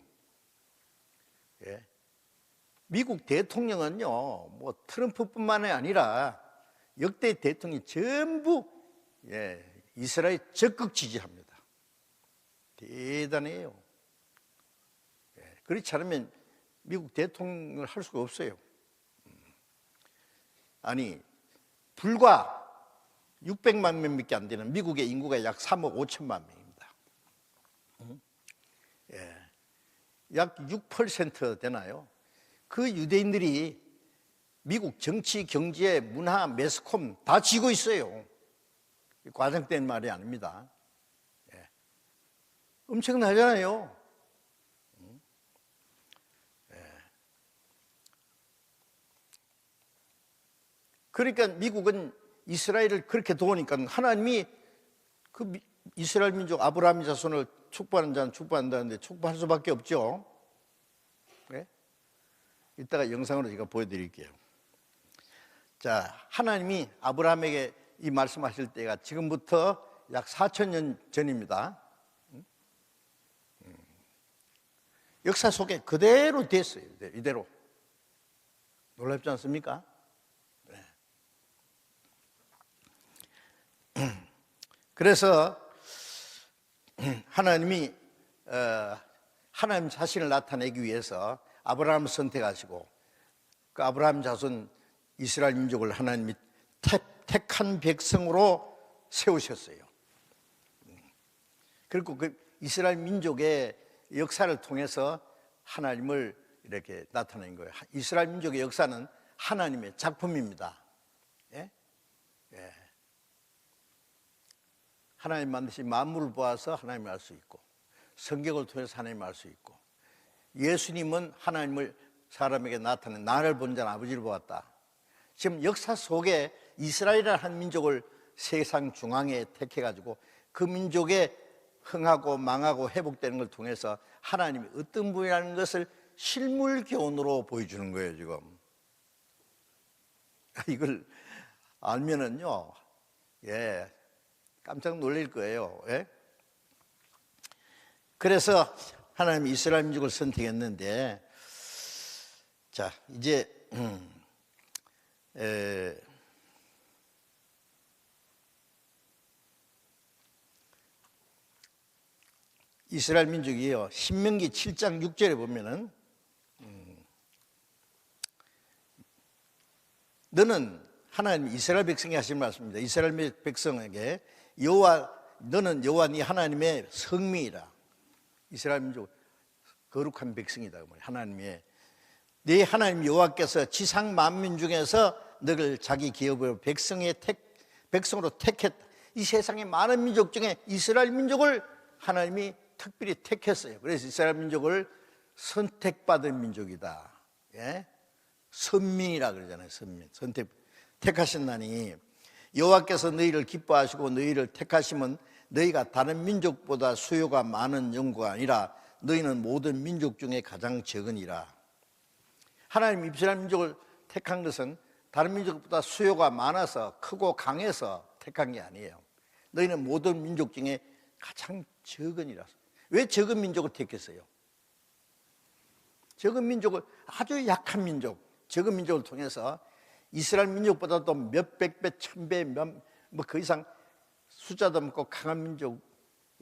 [SPEAKER 1] 미국 대통령은요, 뭐 트럼프뿐만이 아니라 역대 대통령이 전부 이스라엘 적극 지지합니다. 대단해요. 그렇지 않으면 미국 대통령을 할 수가 없어요. 아니, 불과 600만 명밖에 안 되는 미국의 인구가 약 3억 5천만 명입니다. 약 6% 되나요? 그 유대인들이 미국 정치, 경제, 문화, 매스컴 다 쥐고 있어요. 과장된 말이 아닙니다. 엄청나잖아요. 그러니까 미국은 이스라엘을 그렇게 도우니까 하나님이 그 이스라엘 민족 아브라함의 자손을 축복하는 자는 축복한다는데 축복할 수밖에 없죠. 네? 이따가 영상으로 제가 보여드릴게요. 자, 하나님이 아브라함에게 이 말씀하실 때가 지금부터 약 4,000년 전입니다. 역사 속에 그대로 됐어요. 이대로. 놀랍지 않습니까? 네. 그래서 하나님이 하나님 자신을 나타내기 위해서 아브라함을 선택하시고 그 아브라함 자손 이스라엘 민족을 하나님이 택한 백성으로 세우셨어요. 그리고 그 이스라엘 민족의 역사를 통해서 하나님을 이렇게 나타낸 거예요. 이스라엘 민족의 역사는 하나님의 작품입니다. 예? 예. 하나님 만드신 만물을 보아서 하나님을 알 수 있고, 성경을 통해서 하나님을 알 수 있고, 예수님은 하나님을 사람에게 나타낸 나를 본 자는 아버지를 보았다. 지금 역사 속에 이스라엘이라는 한 민족을 세상 중앙에 택해가지고 그 민족의 흥하고 망하고 회복되는 걸 통해서 하나님이 어떤 분이라는 것을 실물 교훈으로 보여주는 거예요, 지금. 이걸 알면은요, 예, 깜짝 놀랄 거예요. 예? 그래서 하나님이 이스라엘 민족을 선택했는데, 자, 이제, 이스라엘 민족이요, 신명기 7장 6절에 보면은, 너는 하나님 이스라엘 백성이 하신 말씀입니다. 이스라엘 백성에게 너는 여호와 네 하나님의 성민이라. 이스라엘 민족 거룩한 백성이다. 하나님의 네 하나님 여호와께서 지상 만민 중에서 너를 자기 기업으로 백성으로 택했다. 이 세상의 많은 민족 중에 이스라엘 민족을 하나님이 특별히 택했어요. 그래서 이스라엘 민족을 선택받은 민족이다. 예? 선민이라 그러잖아요. 선민. 택하셨나니 여호와께서 너희를 기뻐하시고 너희를 택하시면 너희가 다른 민족보다 수요가 많은 영구가 아니라 너희는 모든 민족 중에 가장 적으니라. 하나님 이스라엘 민족을 택한 것은 다른 민족보다 수요가 많아서 크고 강해서 택한 게 아니에요. 너희는 모든 민족 중에 가장 적으니라. 왜 적은 민족을 택했어요? 적은 민족을, 아주 약한 민족, 적은 민족을 통해서 이스라엘 민족보다도 몇백 배, 천배, 그 이상 숫자도 많고 강한 민족을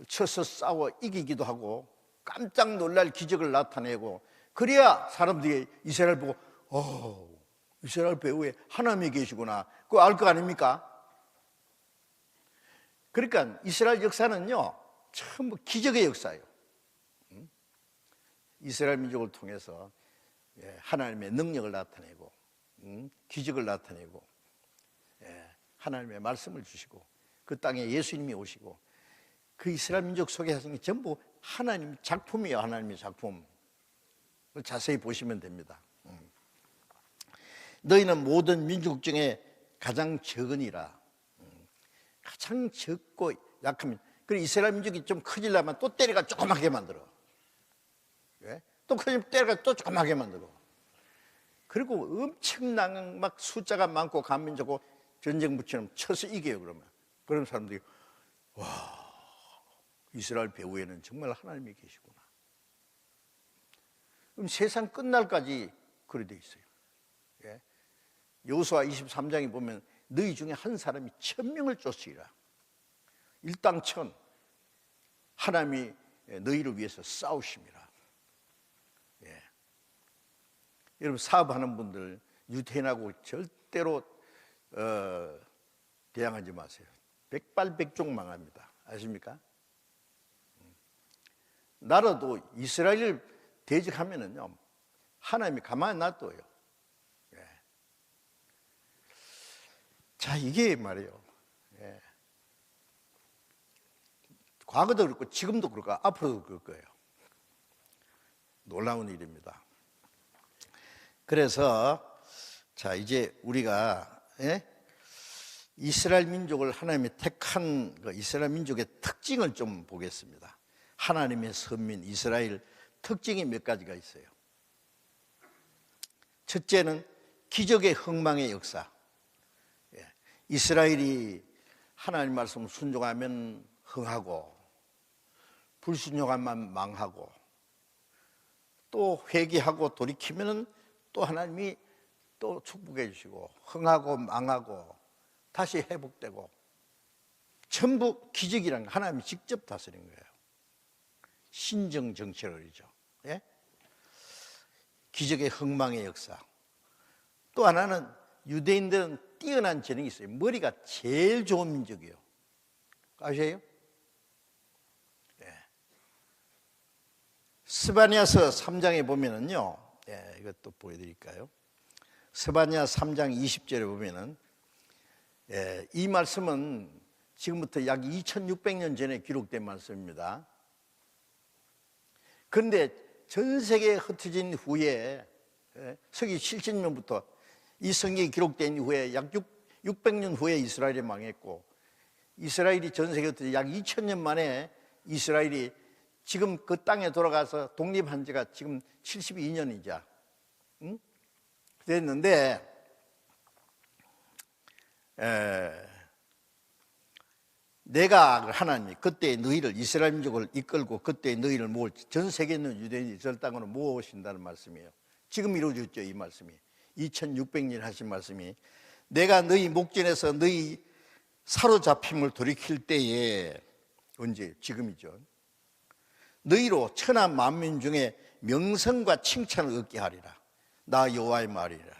[SPEAKER 1] 쳐서 싸워 이기기도 하고 깜짝 놀랄 기적을 나타내고, 그래야 사람들이 이스라엘 보고 이스라엘 배후에 하나님이 계시구나, 그거 알 거 아닙니까? 그러니까 이스라엘 역사는요 전부 기적의 역사예요. 이스라엘 민족을 통해서 하나님의 능력을 나타내고 기적을 나타내고 하나님의 말씀을 주시고 그 땅에 예수님이 오시고 그 이스라엘 민족 속에 하신 게 전부 하나님 작품이에요. 하나님의 작품. 자세히 보시면 됩니다. 너희는 모든 민족 중에 가장 적으니라. 가장 적고 약하면, 그리고 이스라엘 민족이 좀 커지려면 또 때려가 조그맣게 만들어. 예? 또 커지면 때려가 또 조그맣게 만들어. 그리고 엄청난 막 숫자가 많고 간민족고 전쟁부처럼 쳐서 이겨요. 그런 사람들이 와, 이스라엘 배후에는 정말 하나님이 계시구나. 그럼 세상 끝날까지 그래 돼 있어요. 예? 여호수아 23장에 보면 너희 중에 한 사람이 1000명을 쫓으리라. 일당천 하나님이 너희를 위해서 싸우심이라. 예. 여러분 사업하는 분들 유태인하고 절대로 대항하지 마세요. 백발백중 망합니다. 아십니까? 나라도 이스라엘을 대적하면은요 하나님이 가만히 놔둬요. 예. 자, 이게 말이에요. 예. 과거도 그렇고 지금도 그렇고 앞으로도 그럴 거예요. 놀라운 일입니다. 그래서 자, 이제 우리가 이스라엘 민족을 하나님이 택한 그 이스라엘 민족의 특징을 좀 보겠습니다. 하나님의 선민 이스라엘 특징이 몇 가지가 있어요. 첫째는 기적의 흥망의 역사. 이스라엘이 하나님 말씀 순종하면 흥하고 불순종하면 망하고 또 회개하고 돌이키면 또 하나님이 또 축복해 주시고 흥하고 망하고 다시 회복되고 전부 기적이란 거 하나님이 직접 다스린 거예요. 신정 정치를 그러죠. 예? 기적의 흥망의 역사. 또 하나는 유대인들은 뛰어난 재능이 있어요. 머리가 제일 좋은 민족이에요. 아세요? 예. 스바냐서 3장에 보면은요, 이것도 보여드릴까요? 스바냐 3장 20절에 보면은 이 말씀은 지금부터 약 2600년 전에 기록된 말씀입니다. 그런데 전 세계에 흩어진 후에 서기 70년부터 이 성경이 기록된 이후에 약 600년 후에 이스라엘이 망했고 이스라엘이 전 세계에 흩어져 약 2000년 만에 이스라엘이 지금 그 땅에 돌아가서 독립한 지가 지금 72년이자 됐는데 내가 하나님이 그때 너희를 이스라엘 민족을 이끌고 그때 너희를 모을 전 세계에 있는 유대인이 저 땅으로 모으신다는 말씀이에요. 지금 이루어졌죠. 이 말씀이 2600년 하신 말씀이 내가 너희 목전에서 너희 사로잡힘을 돌이킬 때에 언제? 지금이죠. 너희로 천하 만민 중에 명성과 칭찬을 얻게 하리라. 나 여호와의 말이라.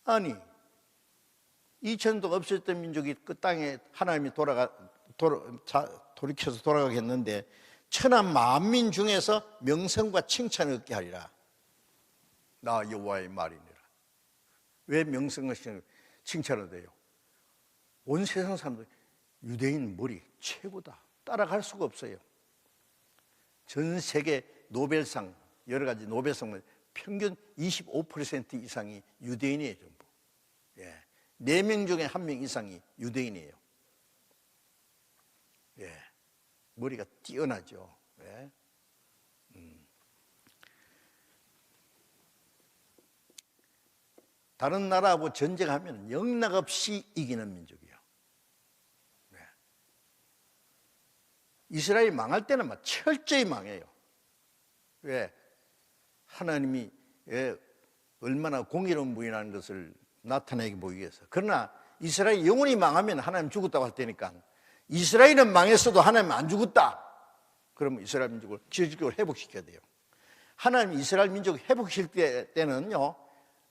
[SPEAKER 1] 아니 2000도 없었던 민족이 그 땅에 하나님이 돌이켜서 돌아가겠는데 천하 만민 중에서 명성과 칭찬을 얻게 하리라. 나 여호와의 말이니라. 왜 명성과 칭찬을 얻어요? 온 세상 사람들 유대인 머리 최고다. 따라갈 수가 없어요. 전 세계 노벨상 여러 가지 노벨상 평균 25% 이상이 유대인이에요. 전부. 4명 중에 1명 이상이 유대인이에요. 머리가 뛰어나죠. 다른 나라하고 전쟁하면 영락없이 이기는 민족이에요. 이스라엘이 망할 때는 막 철저히 망해요. 왜? 하나님이 얼마나 공의로운 분이라는 것을 나타내게 보이기 위해서. 그러나 이스라엘이 영원히 망하면 하나님 죽었다고 할 테니까 이스라엘은 망했어도 하나님 안 죽었다. 그러면 이스라엘 민족을 지속적으로 회복시켜야 돼요. 하나님 이스라엘 민족 회복시킬 때는요,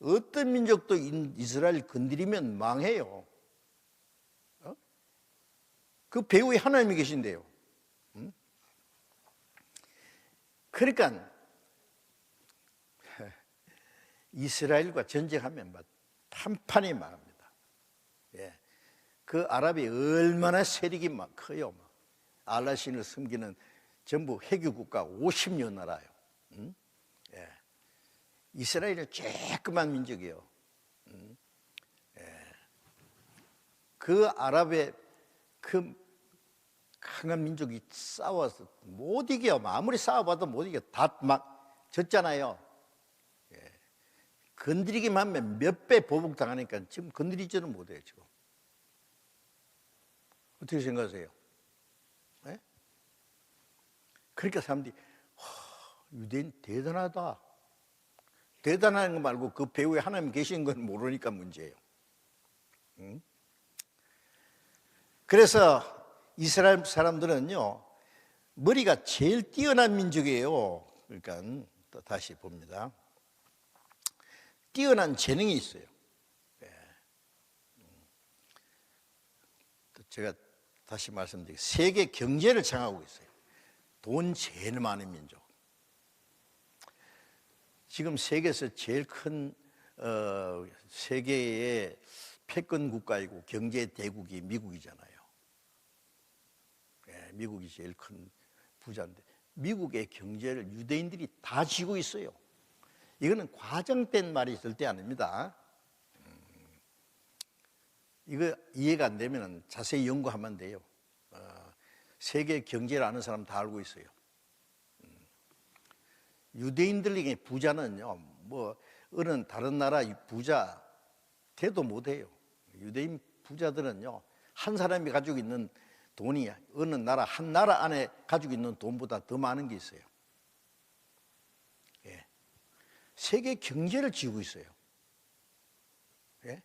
[SPEAKER 1] 어떤 민족도 이스라엘 건드리면 망해요. 그 배후에 하나님이 계신데요. 그러니까 이스라엘과 전쟁하면 판판이 망합니다. 그 아랍이 얼마나 세력이 막 커요. 알라신을 섬기는 전부 해교 국가 50여 나라요. 이스라엘은 쬐끄만 민족이에요. 그 아랍의 그 강한 민족이 싸워서 못 이겨. 아무리 싸워봐도 못 이겨. 다 막 졌잖아요. 건드리기만 하면 몇 배 보복당하니까 지금 건드리지는 못해요. 지금 어떻게 생각하세요? 그러니까 사람들이 유대인 대단하다. 대단한 거 말고 그 배후에 하나님 계신 건 모르니까 문제예요. 그래서 이스라엘 사람들은요, 머리가 제일 뛰어난 민족이에요. 그러니까 또 다시 봅니다. 뛰어난 재능이 있어요. 제가 다시 말씀드리겠습니다. 세계 경제를 장악하고 있어요. 돈 제일 많은 민족. 지금 세계에서 제일 큰 세계의 패권 국가이고 경제 대국이 미국이잖아요. 미국이 제일 큰 부자인데 미국의 경제를 유대인들이 다 쥐고 있어요. 이거는 과장된 말이 절대 아닙니다. 이거 이해가 안 되면 자세히 연구하면 돼요. 세계 경제를 아는 사람 다 알고 있어요. 유대인들에게 부자는요, 뭐 어느 다른 나라 부자 돼도 못해요. 유대인 부자들은요, 한 사람이 가지고 있는 돈이 어느 나라, 한 나라 안에 가지고 있는 돈보다 더 많은 게 있어요. 예. 세계 경제를 쥐고 있어요. 예?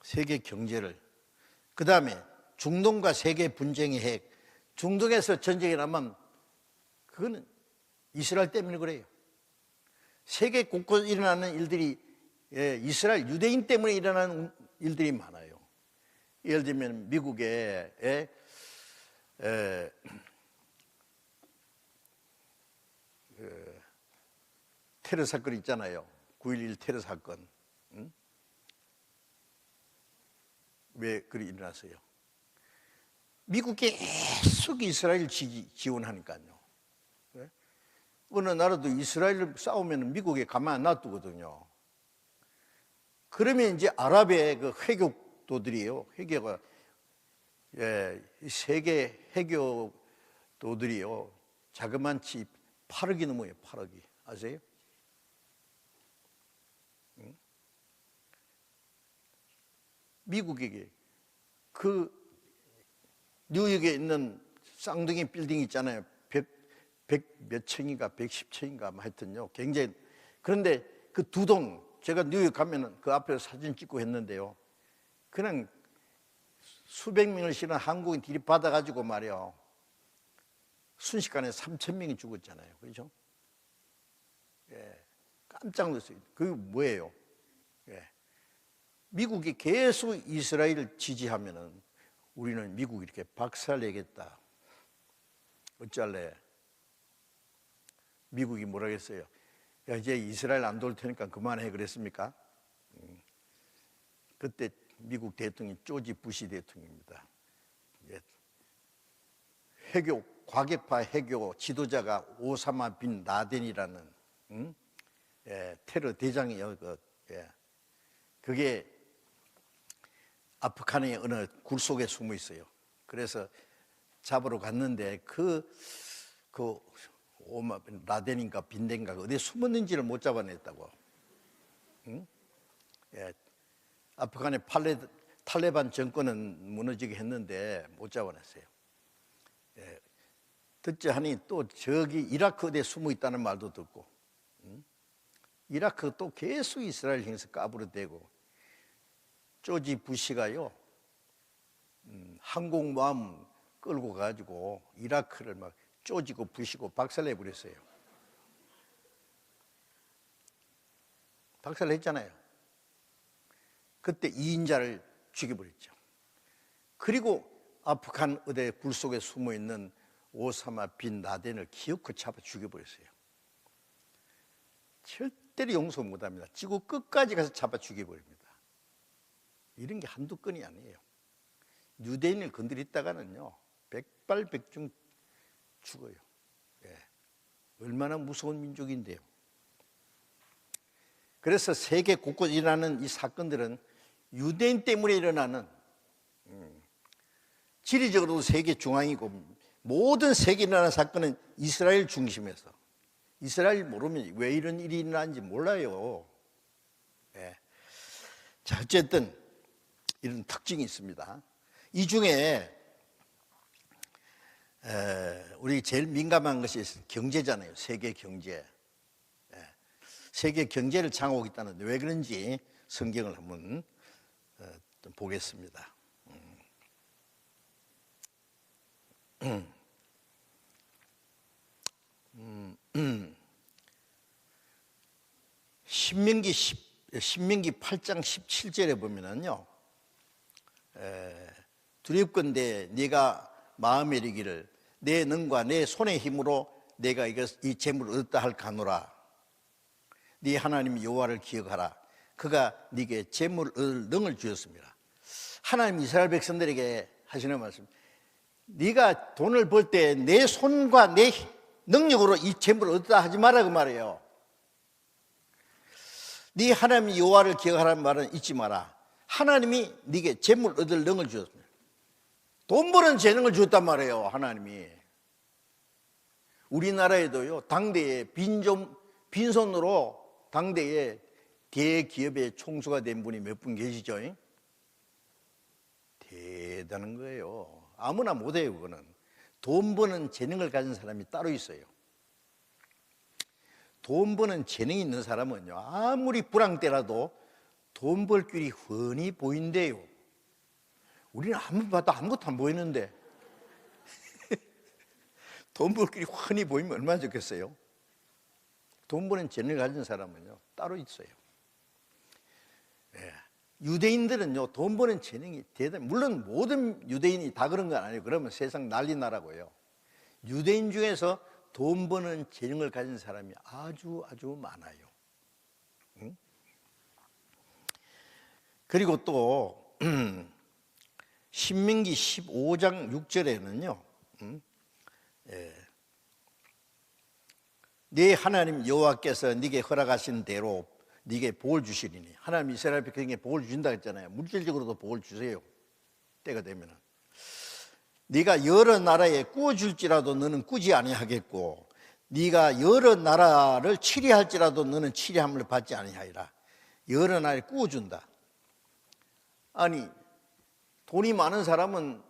[SPEAKER 1] 세계 경제를. 그 다음에 중동과 세계 분쟁의 핵. 중동에서 전쟁이 나면 그거는 이스라엘 때문에 그래요. 세계 곳곳 일어나는 일들이 이스라엘 유대인 때문에 일어나는 일들이 많아요. 예를 들면 미국의 테러 사건 있잖아요. 9.11 테러 사건. 응? 왜 그리 일어났어요? 미국이 계속 이스라엘 지원하니까요. 네? 어느 나라도 이스라엘 싸우면 미국에 가만 안 놔두거든요. 그러면 이제 아랍의 그 회교도들이요, 회교가 세계 회교도들이요, 자그만치 8억이 넘어요. 8억이 아세요? 응? 미국에게 그 뉴욕에 있는 쌍둥이 빌딩 있잖아요. 100 몇 층인가 110층인가 하여튼요, 굉장히. 그런데 그 두 동, 제가 뉴욕 가면은 그 앞에서 사진 찍고 했는데요, 그냥 수백 명을 실은 한국인 들이받아가지고 말이요, 순식간에 3,000명이 죽었잖아요. 그렇죠? 예, 깜짝 놀랐어요. 그게 뭐예요? 예. 미국이 계속 이스라엘을 지지하면은 우리는 미국 이렇게 박살내겠다. 어쩔래? 미국이 뭐라 했어요? 야, 이제 이스라엘 안 돌 테니까 그만해 그랬습니까? 그때 미국 대통령이 조지 부시 대통령입니다. 해교, 과격파 해교 지도자가 오사마 빈 라덴이라는 테러 대장이요. 그게 아프간의 어느 굴 속에 숨어 있어요. 그래서 잡으러 갔는데 오마 라덴인가 빈덴가 어디에 숨었는지를 못 잡아냈다고. 응? 예. 아프간의 탈레반 정권은 무너지게 했는데 못 잡아냈어요. 예. 듣자 하니 또 저기 이라크 어디에 숨어 있다는 말도 듣고, 이라크 또 계속 이스라엘 향해서 까부러대고, 조지 부시가요, 항공모함 끌고 가지고 이라크를 막 쪼지고 부시고 박살내버렸어요. 박살냈잖아요. 그때 2인자를 죽여버렸죠. 그리고 아프간 어디 굴 속에 숨어있는 오사마 빈 라덴을 기어코 잡아 죽여버렸어요. 절대로 용서 못합니다. 지구 끝까지 가서 잡아 죽여버립니다. 이런 게 한두 건이 아니에요. 유대인을 건드렸다가는요, 백발백중 죽어요. 예. 얼마나 무서운 민족인데요. 그래서 세계 곳곳 일어나는 이 사건들은 유대인 때문에 일어나는, 지리적으로도 세계 중앙이고, 모든 세계에 일어나는 사건은 이스라엘 중심에서, 이스라엘 모르면 왜 이런 일이 일어나는지 몰라요. 예. 자, 어쨌든 이런 특징이 있습니다. 이 중에 우리 제일 민감한 것이 경제잖아요. 세계 경제. 세계 경제를 장악하겠다는데 왜 그런지 성경을 한번 좀 보겠습니다. 신명기 8장 17절에 보면은요, 두렵건대 네가 마음에 이르기를 내 능과 내 손의 힘으로 내가 이 재물을 얻다 할까노라. 네 하나님 여호와를 기억하라. 그가 네게 재물을 얻을 능을 주었습니다. 하나님 이스라엘 백성들에게 하시는 말씀, 네가 돈을 벌 때 내 손과 내 능력으로 이 재물을 얻다 하지 마라 그 말이에요. 네 하나님 여호와를 기억하라는 말은 잊지 마라. 하나님이 네게 재물을 얻을 능을 주었습니다. 돈 버는 재능을 주었단 말이에요. 하나님이. 우리나라에도요, 당대에 빈손으로 당대에 대기업의 총수가 된 분이 몇 분 계시죠? 대단한 거예요. 아무나 못해요. 그거는 돈 버는 재능을 가진 사람이 따로 있어요. 돈 버는 재능이 있는 사람은요, 아무리 불황 때라도 돈 벌 길이 훤히 보인대요. 우리는 아무리 봐도 아무것도 안 보이는데 돈 벌 길이 훤히 보이면 얼마나 좋겠어요. 돈 버는 재능을 가진 사람은요 따로 있어요. 예. 유대인들은요 돈 버는 재능이 대단. 물론 모든 유대인이 다 그런 건 아니에요. 그러면 세상 난리 나라고요. 유대인 중에서 돈 버는 재능을 가진 사람이 아주 많아요. 응? 그리고 또 신명기 15장 6절에는요 네 하나님 여호와께서 네게 허락하신 대로 네게 복을 주시리니. 하나님 이스라엘 백성에게 복을 주신다 했잖아요. 물질적으로도 복을 주세요. 때가 되면은 네가 여러 나라에 꾸어줄지라도 너는 꾸지 아니하겠고 네가 여러 나라를 치리할지라도 너는 치리함을 받지 아니하리라. 여러 나라에 꾸어준다. 아니 돈이 많은 사람은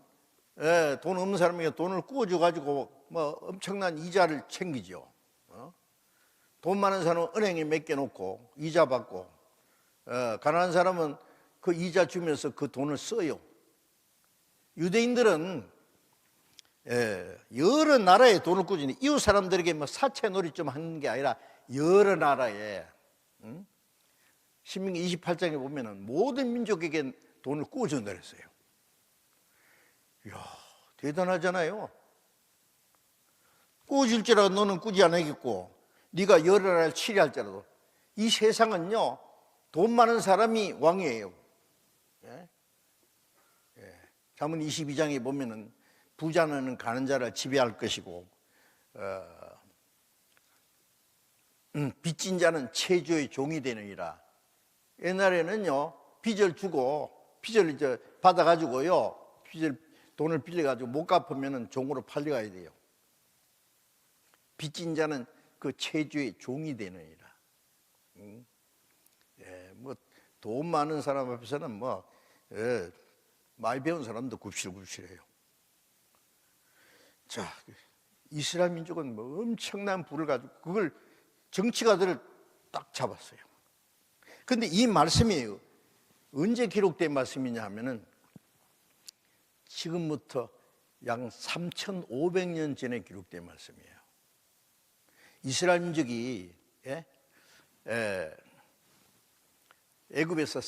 [SPEAKER 1] 돈 없는 사람에게 돈을 꾸어줘 가지고 뭐 엄청난 이자를 챙기죠. 돈 많은 사람은 은행에 맡겨놓고 이자 받고, 가난한 사람은 그 이자 주면서 그 돈을 써요. 유대인들은 여러 나라에 돈을 꾸주니 이웃 사람들에게 뭐 사채놀이 좀 하는 게 아니라 여러 나라에, 신명기 28장에 보면은 모든 민족에게 돈을 꾸어준다 그랬어요. 이야, 대단하잖아요. 꾸어줄지라도 너는 꾸지 않겠고 네가 여러 나라를 치리할지라도. 이 세상은요 돈 많은 사람이 왕이에요. 잠언 22장에 보면은 부자는 가는 자를 지배할 것이고 빚진 자는 체주의 종이 되느니라. 옛날에는요 빚을 주고 빚을 이제 받아가지고요 돈을 빌려가지고 못 갚으면은 종으로 팔려가야 돼요. 빚진 자는 그 체주의 종이 되느니라. 뭐 돈 많은 사람 앞에서는 뭐 많이 배운 사람도 굽실굽실해요. 자, 이스라엘 민족은 뭐 엄청난 부를 가지고 그걸 정치가들을 딱 잡았어요. 그런데 이 말씀이 언제 기록된 말씀이냐 하면은 지금부터 약 3,500년 전에 기록된 말씀이에요. 이스라엘 민족이 애굽에서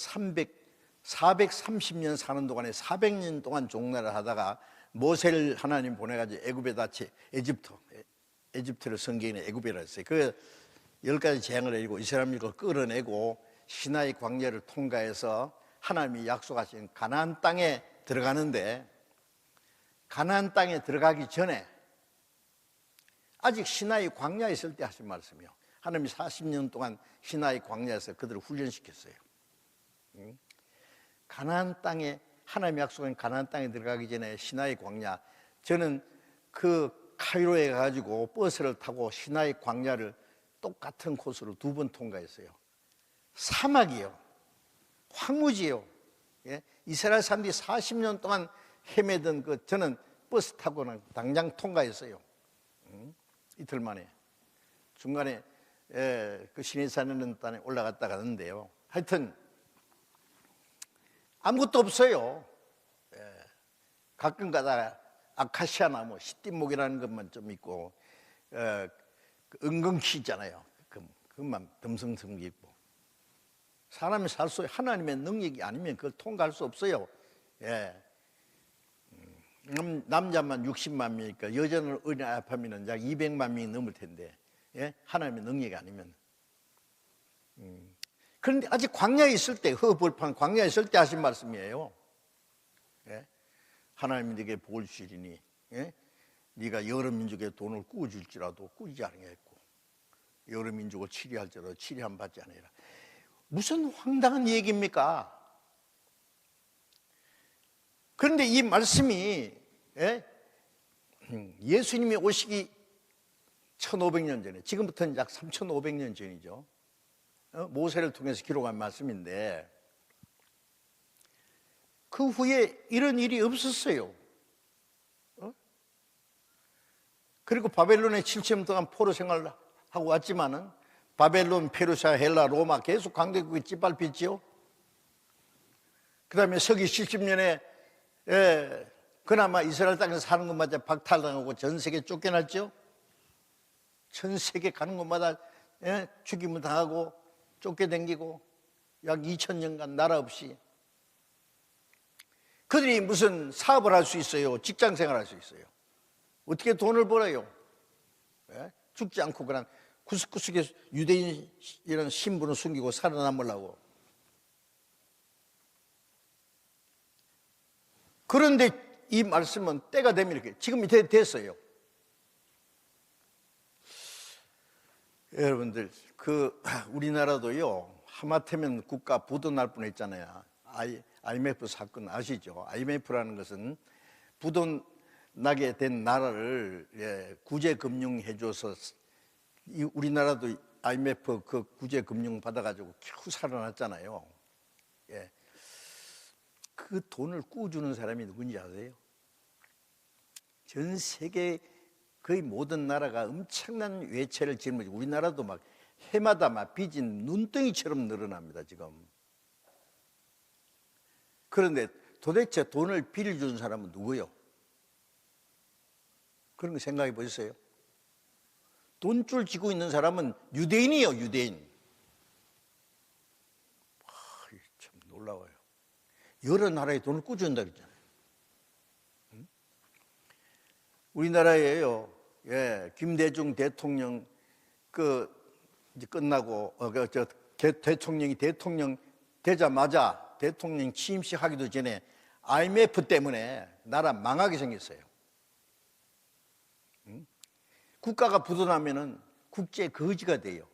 [SPEAKER 1] 430년 사는 동안에 400년 동안 종날을 하다가 모세를 하나님 보내가지고 애굽에다 에집트를 성경에 애굽이라 했어요. 그 10가지 재앙을 내리고 이스라엘 민족을 끌어내고 시나이 광야를 통과해서 하나님이 약속하신 가나안 땅에 들어가는데, 가나안 땅에 들어가기 전에 아직 시나이 광야에 있을 때 하신 말씀이요. 하나님이 40년 동안 시나이 광야에서 그들을 훈련시켰어요. 가나안 땅에, 하나님이 약속한 가나안 땅에 들어가기 전에 시나이 광야, 저는 그 카이로에 가가지고 버스를 타고 시나이 광야를 똑같은 코스로 2번 통과했어요. 사막이요, 황무지요. 이스라엘 사람들이 40년 동안 헤매던 그, 저는 버스 타고는 당장 통과했어요. 이틀 만에. 중간에 그 시내산이라는 땅에 올라갔다 가는데요, 하여튼 아무것도 없어요. 가끔 가다가 아카시아 나무, 시띠목이라는 것만 좀 있고, 은근키 있잖아요. 그것만 덤성성기 있고. 사람이 살 수, 하나님의 능력이 아니면 그걸 통과할 수 없어요. 남자만 60만 명이니까 여자는 어린 아파하면 약 200만 명이 넘을 텐데, 하나님의 능력이 아니면. 그런데 아직 광야에 있을 때, 허벌판 광야에 있을 때 하신 말씀이에요. 하나님이 네게 복을 주시리니 네가 여러 민족의 돈을 꾸어줄지라도 꾸지 않겠고 여러 민족을 치리할지라도 치리함 받지 않으리라. 무슨 황당한 얘기입니까? 그런데 이 말씀이 예수님이 오시기 1500년 전에, 지금부터는 약 3500년 전이죠. 모세를 통해서 기록한 말씀인데, 그 후에 이런 일이 없었어요. 그리고 바벨론에 7년 동안 포로 생활을 하고 왔지만은 바벨론, 페르시아, 헬라, 로마 계속 강대국이 짓밟혔지요. 그 다음에 서기 70년에 그나마 이스라엘 땅에서 사는 것마다 박탈당하고 전 세계 쫓겨났죠. 전 세계 가는 곳마다 죽임을 당하고 쫓겨다니고 약 2000년간 나라 없이. 그들이 무슨 사업을 할 수 있어요? 직장 생활을 할 수 있어요? 어떻게 돈을 벌어요? 죽지 않고 그냥 구석구석에 유대인이라는 신분을 숨기고 살아남으려고. 그런데 이 말씀은 때가 되면 이렇게 지금 됐어요. 여러분들, 우리나라도요, 하마터면 국가 부도날 뻔했잖아요. IMF 사건 아시죠? IMF라는 것은 부도나게 된 나라를 구제 금융해줘서, 우리나라도 IMF 그 구제 금융 받아가지고 겨우 살아났잖아요. 그 돈을 꾸주는 사람이 누군지 아세요? 전 세계 거의 모든 나라가 엄청난 외채를 짊어지고, 우리나라도 막 해마다 막 빚이 눈덩이처럼 늘어납니다, 지금. 그런데 도대체 돈을 빌려주는 사람은 누구요? 그런 거 생각해 보셨어요? 돈줄 쥐고 있는 사람은 유대인이에요, 유대인. 참 놀라워요. 여러 나라에 돈을 꾸준다 그랬잖아요. 우리나라에요, 김대중 대통령 이제 끝나고 대통령이 대통령 되자마자 대통령 취임식 하기도 전에 IMF 때문에 나라 망하게 생겼어요. 국가가 부도나면은 국제 거지가 돼요.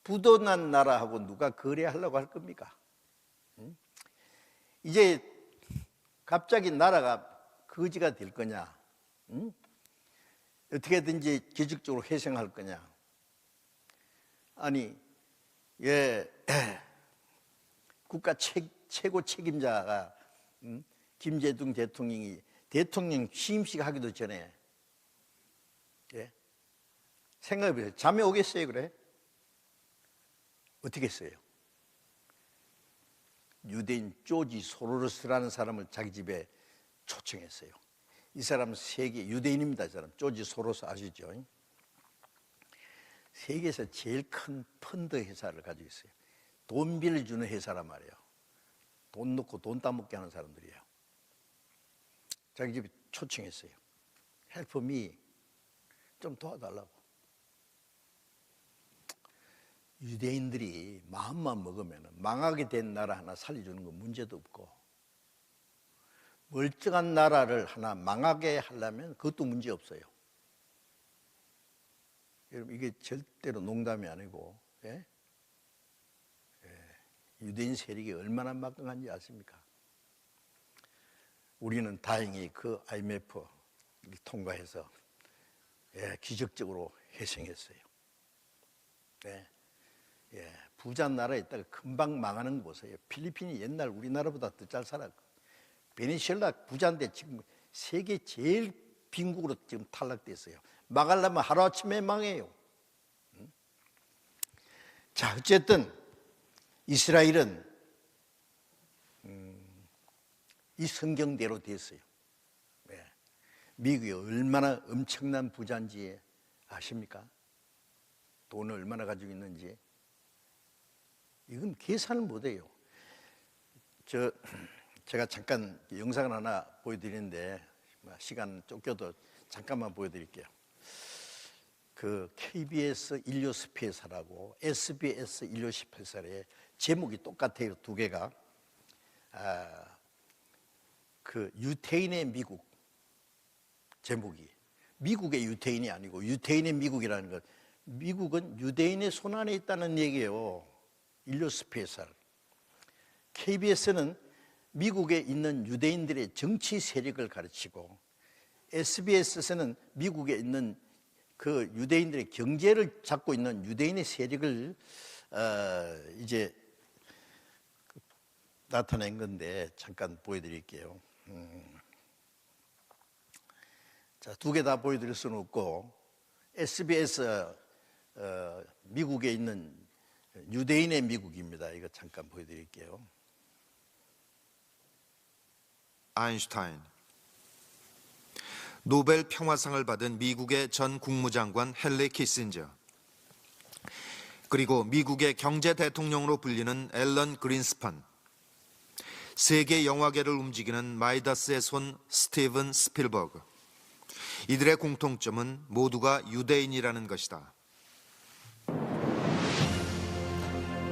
[SPEAKER 1] 부도난 나라하고 누가 거래하려고 할 겁니까? 이제 갑자기 나라가 거지가 될 거냐? 어떻게든지 기적적으로 회생할 거냐? 아니, 국가 최고 책임자가 김대중 대통령이 대통령 취임식 하기도 전에 생각해 보세요. 잠이 오겠어요, 그래? 어떻게 했어요? 유대인 조지 소로스라는 사람을 자기 집에 초청했어요. 이 사람은 세계 유대인입니다. 이 사람 조지 소로스 아시죠? 세계에서 제일 큰 펀드 회사를 가지고 있어요. 돈 빌려주는 회사란 말이에요. 돈 넣고 돈 따먹게 하는 사람들이에요. 자기 집에 초청했어요. Help me, 좀 도와달라고. 유대인들이 마음만 먹으면 망하게 된 나라 하나 살려주는 건 문제도 없고, 멀쩡한 나라를 하나 망하게 하려면 그것도 문제 없어요. 여러분, 이게 절대로 농담이 아니고, 유대인 세력이 얼마나 막강한지 아십니까? 우리는 다행히 그 IMF를 통과해서 기적적으로 회생했어요. 부자 나라에 있다가 금방 망하는 거 보세요. 필리핀이 옛날 우리나라보다 더 잘 살았고, 베네수엘라 부자인데 지금 세계 제일 빈국으로 지금 탈락됐어요. 망하려면 하루아침에 망해요. 자, 어쨌든 이스라엘은 이 성경대로 됐어요. 미국이 얼마나 엄청난 부자인지 아십니까? 돈을 얼마나 가지고 있는지. 이건 계산을 못해요. 제가 잠깐 영상을 하나 보여드리는데, 시간 쫓겨도 잠깐만 보여드릴게요. 그 KBS 인류 스페셜하고 SBS 인류 스페셜의 제목이 똑같아요, 두 개가. 그 유태인의 미국 제목이, 미국의 유태인이 아니고 유태인의 미국이라는 것. 미국은 유대인의 손안에 있다는 얘기예요. 인류 스페셜. KBS는 미국에 있는 유대인들의 정치 세력을 가르치고, SBS에서는 미국에 있는 그 유대인들의 경제를 잡고 있는 유대인의 세력을 이제 나타낸 건데 잠깐 보여드릴게요. 자, 두 개 다 보여드릴 수는 없고 SBS 미국에 있는 유대인의 미국입니다. 이거 잠깐 보여드릴게요.
[SPEAKER 2] 아인슈타인, 노벨 평화상을 받은 미국의 전 국무장관 헨리 키신저, 그리고 미국의 경제 대통령으로 불리는 앨런 그린스판, 세계 영화계를 움직이는 마이다스의 손 스티븐 스필버그. 이들의 공통점은 모두가 유대인이라는 것이다.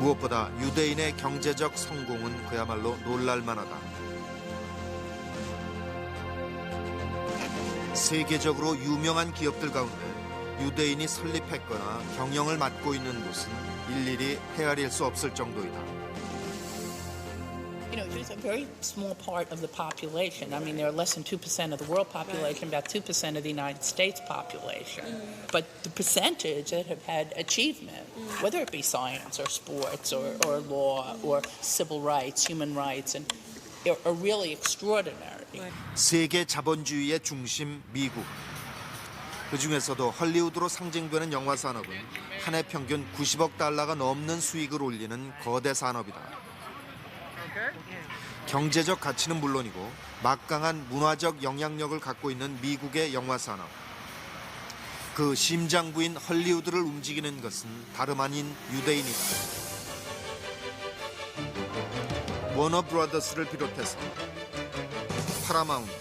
[SPEAKER 2] 무엇보다 유대인의 경제적 성공은 그야말로 놀랄만하다. 세계적으로 유명한 기업들 가운데 유대인이 설립했거나 경영을 맡고 있는 곳은 일일이 헤아릴 수 없을 정도이다.
[SPEAKER 3] You know, it's a very small part of the population. I mean, they're less than 2% of the world population, about 2% of the United States population. But the percentage that have had achievement, whether it be science or sports or law or civil rights, human rights, and are really extraordinary.
[SPEAKER 2] 세계 자본주의의 중심 미국. 그 중에서도 헐리우드로 상징되는 영화 산업은 한 해 평균 90억 달러가 넘는 수익을 올리는 거대 산업이다. 경제적 가치는 물론이고 막강한 문화적 영향력을 갖고 있는 미국의 영화 산업. 그 심장부인 헐리우드를 움직이는 것은 다름 아닌 유대인이다. 워너 브라더스를 비롯해서 파라마운트,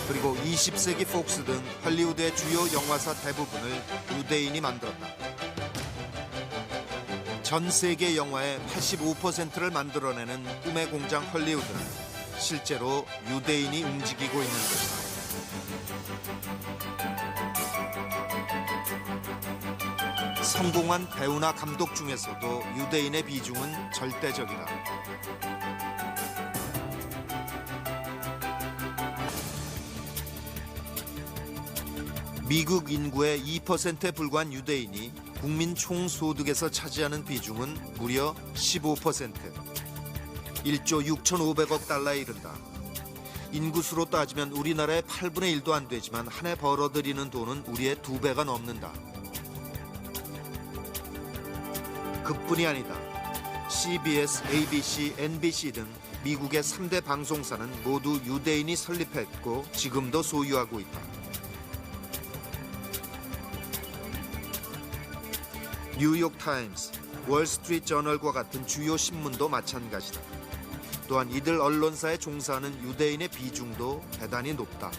[SPEAKER 2] 그리고 20세기 폭스 등 헐리우드의 주요 영화사 대부분을 유대인이 만들었다. 전 세계 영화의 85%를 만들어내는 꿈의 공장 헐리우드는 실제로 유대인이 움직이고 있는 것이다. 성공한 배우나 감독 중에서도 유대인의 비중은 절대적이다. 미국 인구의 2%에 불과한 유대인이 국민 총소득에서 차지하는 비중은 무려 15%, 1조 6,500억 달러에 이른다. 인구수로 따지면 우리나라의 8분의 1도 안 되지만 한 해 벌어들이는 돈은 우리의 2배가 넘는다. 그뿐이 아니다. CBS, ABC, NBC 등 미국의 3대 방송사는 모두 유대인이 설립했고 지금도 소유하고 있다. 뉴욕 타임스, 월스트리트 저널과 같은 주요 신문도 마찬가지다. 또한 이들 언론사에 종사하는 유대인의 비중도 대단히 높다.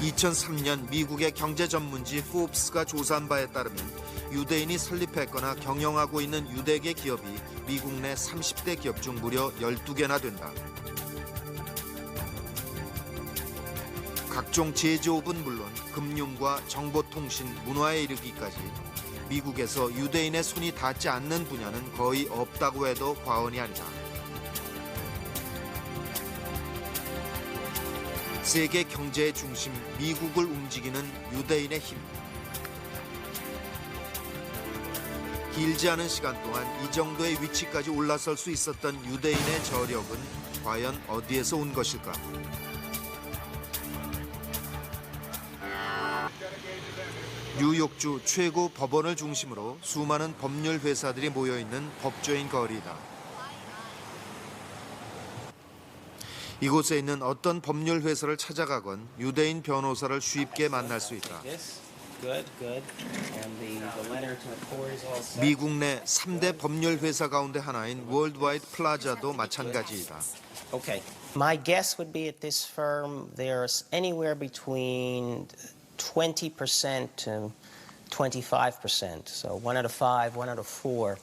[SPEAKER 2] (2003년) 미국의 경제 전문지 포브스가 조사한 바에 따르면 유대인이 설립했거나 경영하고 있는 유대계 기업이 미국 내 30대 기업 중 무려 12개나 된다. 각종 제조업은 물론 금융과 정보통신, 문화에 이르기까지 미국에서 유대인의 손이 닿지 않는 분야는 거의 없다고 해도 과언이 아니다. 세계 경제의 중심 미국을 움직이는 유대인의 힘. 길지 않은 시간 동안 이 정도의 위치까지 올라설 수 있었던 유대인의 저력은 과연 어디에서 온 것일까? 뉴욕주 최고 법원을 중심으로 수많은 법률 회사들이 모여있는 법조인 거리다. 이곳에 있는 어떤 법률 회사를 찾아가건 유대인 변호사를 쉽게 만날 수 있다. 미국 내 3대 법률 회사 가운데 하나인 월드와이드 플라자도 마찬가지이다.
[SPEAKER 4] My guess would be at this firm there's anywhere between 20% to 25%. So 1 out of 5, 1 out of 4.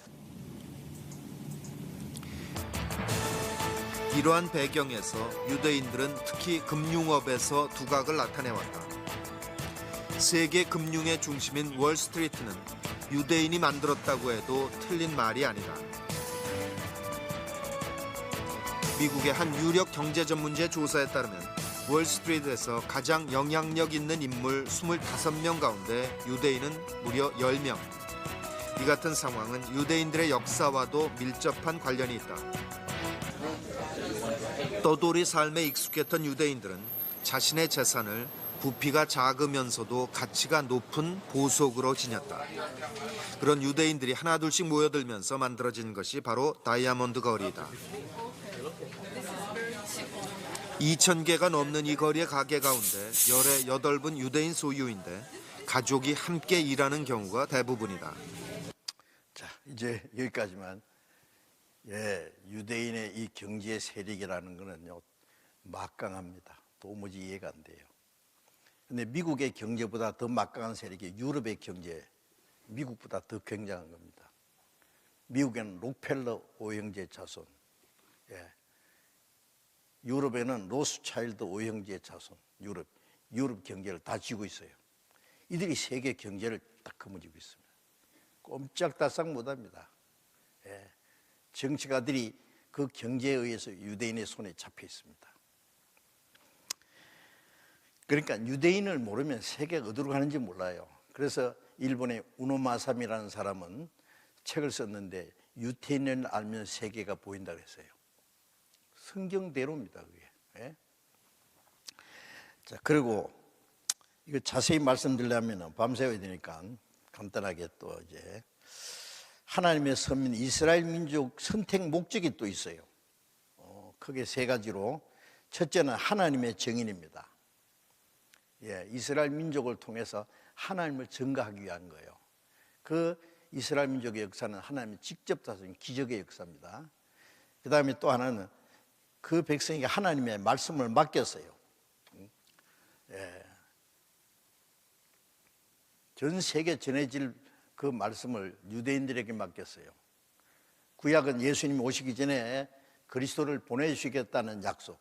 [SPEAKER 2] 이러한 배경에서 유대인들은 특히 금융업에서 두각을 나타내왔다. 세계 금융의 중심인 월스트리트는 유대인이 만들었다고 해도 틀린 말이 아니다. 미국의 한 유력 경제 전문지 조사에 따르면 월스트리트에서 가장 영향력 있는 인물 25명 가운데 유대인은 무려 10명. 이 같은 상황은 유대인들의 역사와도 밀접한 관련이 있다. 떠돌이 삶에 익숙했던 유대인들은 자신의 재산을 부피가 작으면서도 가치가 높은 보석으로 지녔다. 그런 유대인들이 하나둘씩 모여들면서 만들어진 것이 바로 다이아몬드 거리이다. 2,000개가 넘는 이 거리의 가게 가운데 열의 8분 유대인 소유인데 가족이 함께 일하는 경우가 대부분이다.
[SPEAKER 1] 자, 이제 여기까지만. 유대인의 이 경제 세력이라는 것은요, 막강합니다. 도무지 이해가 안 돼요. 근데 미국의 경제보다 더 막강한 세력이 유럽의 경제, 미국보다 더 굉장한 겁니다. 미국에는 록펠러 오형제 자손, 유럽에는 로스차일드 오형제 자손, 유럽 경제를 다 쥐고 있어요. 이들이 세계 경제를 딱 거머쥐고 있습니다. 꼼짝달싹 못합니다. 정치가들이 그 경제에 의해서 유대인의 손에 잡혀 있습니다. 그러니까 유대인을 모르면 세계가 어디로 가는지 몰라요. 그래서 일본의 우노마삼이라는 사람은 책을 썼는데 유대인을 알면 세계가 보인다고 했어요. 성경대로입니다, 그게. 자, 그리고 이거 자세히 말씀드리려면 밤새워야 되니까 간단하게 또 이제 하나님의 선민 이스라엘 민족 선택 목적이 또 있어요. 크게 세 가지로. 첫째는 하나님의 정인입니다. 이스라엘 민족을 통해서 하나님을 증거하기 위한 거예요. 그 이스라엘 민족의 역사는 하나님이 직접 다스린 기적의 역사입니다. 그 다음에 또 하나는 그 백성에게 하나님의 말씀을 맡겼어요. 전 세계 전해질 그 말씀을 유대인들에게 맡겼어요. 구약은 예수님이 오시기 전에 그리스도를 보내주시겠다는 약속,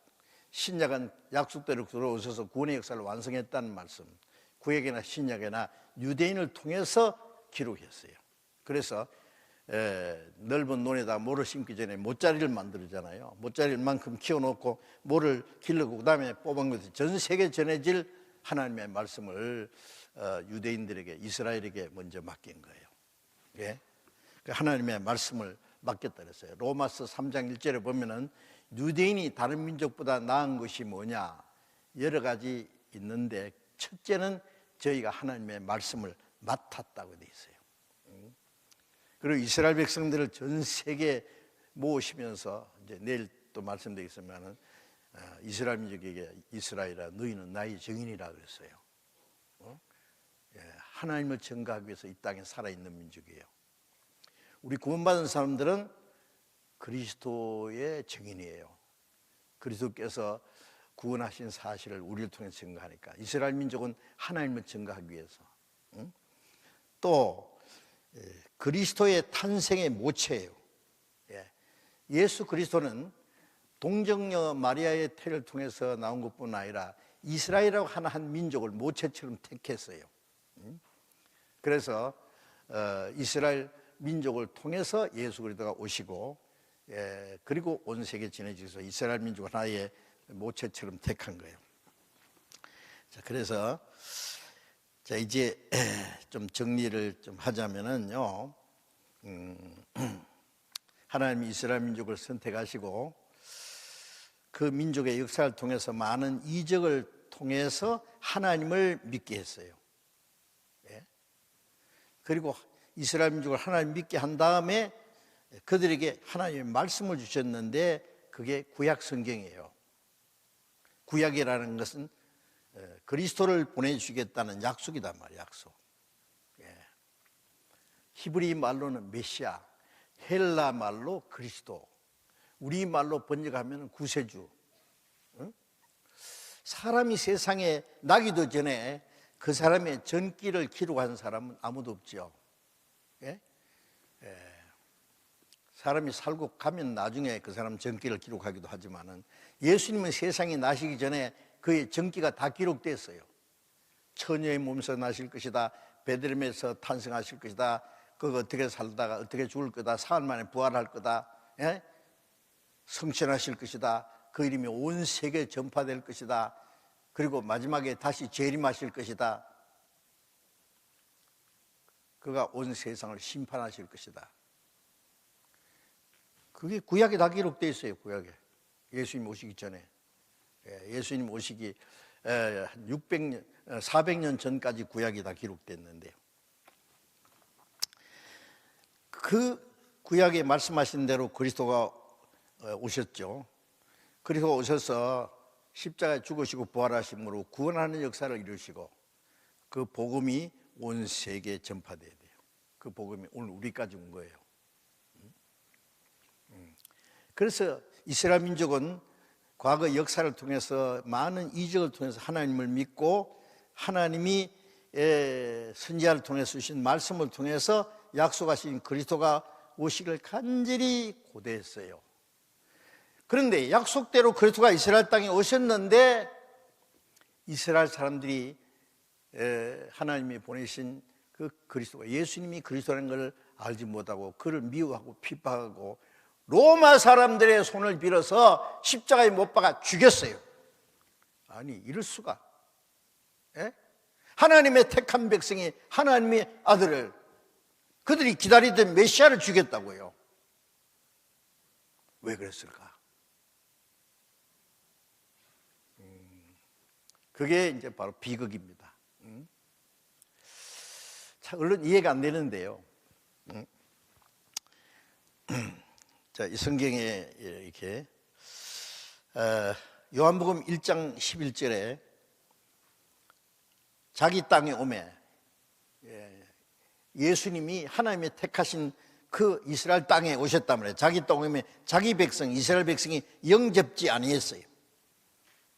[SPEAKER 1] 신약은 약속대로 들어오셔서 구원의 역사를 완성했다는 말씀, 구약이나 신약이나 유대인을 통해서 기록했어요. 그래서 넓은 논에다 모를 심기 전에 모짜리를 만들잖아요. 모짜리를 만큼 키워놓고 모를 기르고 그 다음에 뽑은 것이 전 세계 전해질 하나님의 말씀을 유대인들에게, 이스라엘에게 먼저 맡긴 거예요. 하나님의 말씀을 맡겼다 그랬어요. 로마서 3장 1절에 보면은 유대인이 다른 민족보다 나은 것이 뭐냐, 여러 가지 있는데 첫째는 저희가 하나님의 말씀을 맡았다고 돼 있어요. 그리고 이스라엘 백성들을 전 세계에 모으시면서, 이제 내일 또 말씀드리겠지만은 이스라엘 민족에게 이스라엘아 너희는 나의 증인이라 그랬어요. 하나님을 증거하기 위해서 이 땅에 살아있는 민족이에요. 우리 구원받은 사람들은 그리스도의 증인이에요. 그리스도께서 구원하신 사실을 우리를 통해 증거하니까. 이스라엘 민족은 하나님을 증거하기 위해서. 또 그리스도의 탄생의 모체예요. 예수 그리스도는 동정녀 마리아의 태를 통해서 나온 것뿐 아니라 이스라엘이라고 하는 한 민족을 모체처럼 택했어요. 그래서 이스라엘 민족을 통해서 예수 그리스도가 오시고, 그리고 온 세계에 전해지면서 이스라엘 민족 하나의 모체처럼 택한 거예요. 자, 그래서 자, 이제 좀 정리를 좀 하자면은요, 하나님이 이스라엘 민족을 선택하시고 그 민족의 역사를 통해서 많은 이적을 통해서 하나님을 믿게 했어요. 그리고 이스라엘 민족을 하나님 믿게 한 다음에 그들에게 하나님의 말씀을 주셨는데 그게 구약 성경이에요. 구약이라는 것은 그리스도를 보내주시겠다는 약속이단 말이에요. 약속. 히브리 말로는 메시아, 헬라 말로 그리스도, 우리 말로 번역하면 구세주. 사람이 세상에 나기도 전에 그 사람의 전기를 기록한 사람은 아무도 없죠. 사람이 살고 가면 나중에 그 사람 전기를 기록하기도 하지만은 예수님은 세상에 나시기 전에 그의 전기가 다 기록됐어요. 처녀의 몸에서 나실 것이다, 베들레헴에서 탄생하실 것이다, 그거 어떻게 살다가 어떻게 죽을 거다, 사흘 만에 부활할 거다. 성천하실 것이다. 그 이름이 온 세계에 전파될 것이다. 그리고 마지막에 다시 재림하실 것이다. 그가 온 세상을 심판하실 것이다. 그게 구약에 다 기록되어 있어요. 구약에. 예수님 오시기 전에. 예수님 오시기 600년, 400년 전까지 구약이 다 기록됐는데요. 그 구약에 말씀하신 대로 그리스도가 오셨죠. 그리고 오셔서 십자가에 죽으시고 부활하심으로 구원하는 역사를 이루시고 그 복음이 온 세계에 전파돼야 돼요. 그 복음이 오늘 우리까지 온 거예요. 그래서 이스라엘 민족은 과거 역사를 통해서 많은 이적을 통해서 하나님을 믿고 하나님이 선지자를 통해서 주신 말씀을 통해서 약속하신 그리스도가 오시기를 간절히 고대했어요. 그런데 약속대로 그리스도가 이스라엘 땅에 오셨는데 이스라엘 사람들이 하나님이 보내신 그 그리스도가 예수님이 그리스도라는 걸 알지 못하고 그를 미워하고 핍박하고 로마 사람들의 손을 빌어서 십자가에 못 박아 죽였어요. 아니 이럴 수가. 하나님의 택한 백성이 하나님의 아들을 그들이 기다리던 메시아를 죽였다고요. 왜 그랬을까? 그게 이제 바로 비극입니다. 자, 얼른 이해가 안 되는데요. 자, 이 성경에 이렇게 요한복음 1장 11절에 자기 땅에 오매 예수님이 하나님의 택하신 그 이스라엘 땅에 오셨단 말이에요. 자기 땅에 오매 자기 백성 이스라엘 백성이 영접지 아니했어요.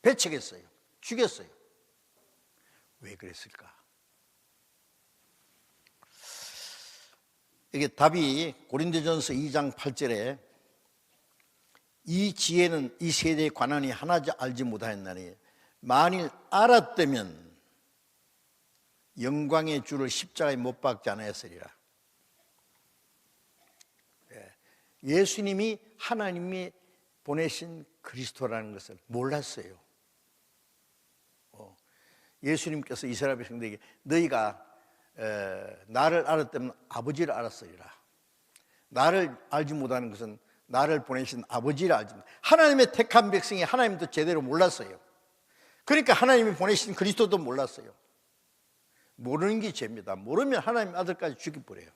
[SPEAKER 1] 배척했어요. 죽였어요. 왜 그랬을까? 이게 답이 고린도전서 2장 8절에 이 지혜는 이 세대의 관원이 하나도 알지 못하였나니 만일 알았다면 영광의 주를 십자가에 못 박지 않았으리라. 예수님이 하나님이 보내신 그리스도라는 것을 몰랐어요. 예수님께서 이스라엘 백성들에게 너희가 나를 알았다면 아버지를 알았으리라. 나를 알지 못하는 것은 나를 보내신 아버지를 알지 못한다. 하나님의 택한 백성이 하나님도 제대로 몰랐어요. 그러니까 하나님이 보내신 그리스도도 몰랐어요. 모르는 게 죄입니다. 모르면 하나님 아들까지 죽여버려요.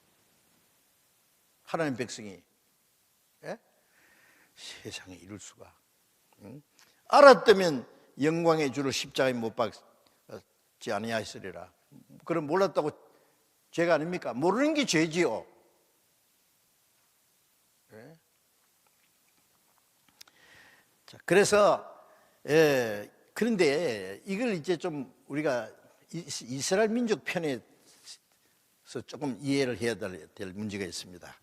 [SPEAKER 1] 하나님 백성이. 세상에 이럴 수가. 알았다면 영광의 주를 십자가에 못 박지 아니하였으리라. 그럼 몰랐다고 죄가 아닙니까? 모르는 게 죄지요. 자, 그래서 그런데 이걸 이제 좀 우리가 이스라엘 민족 편에서 조금 이해를 해야 될 문제가 있습니다.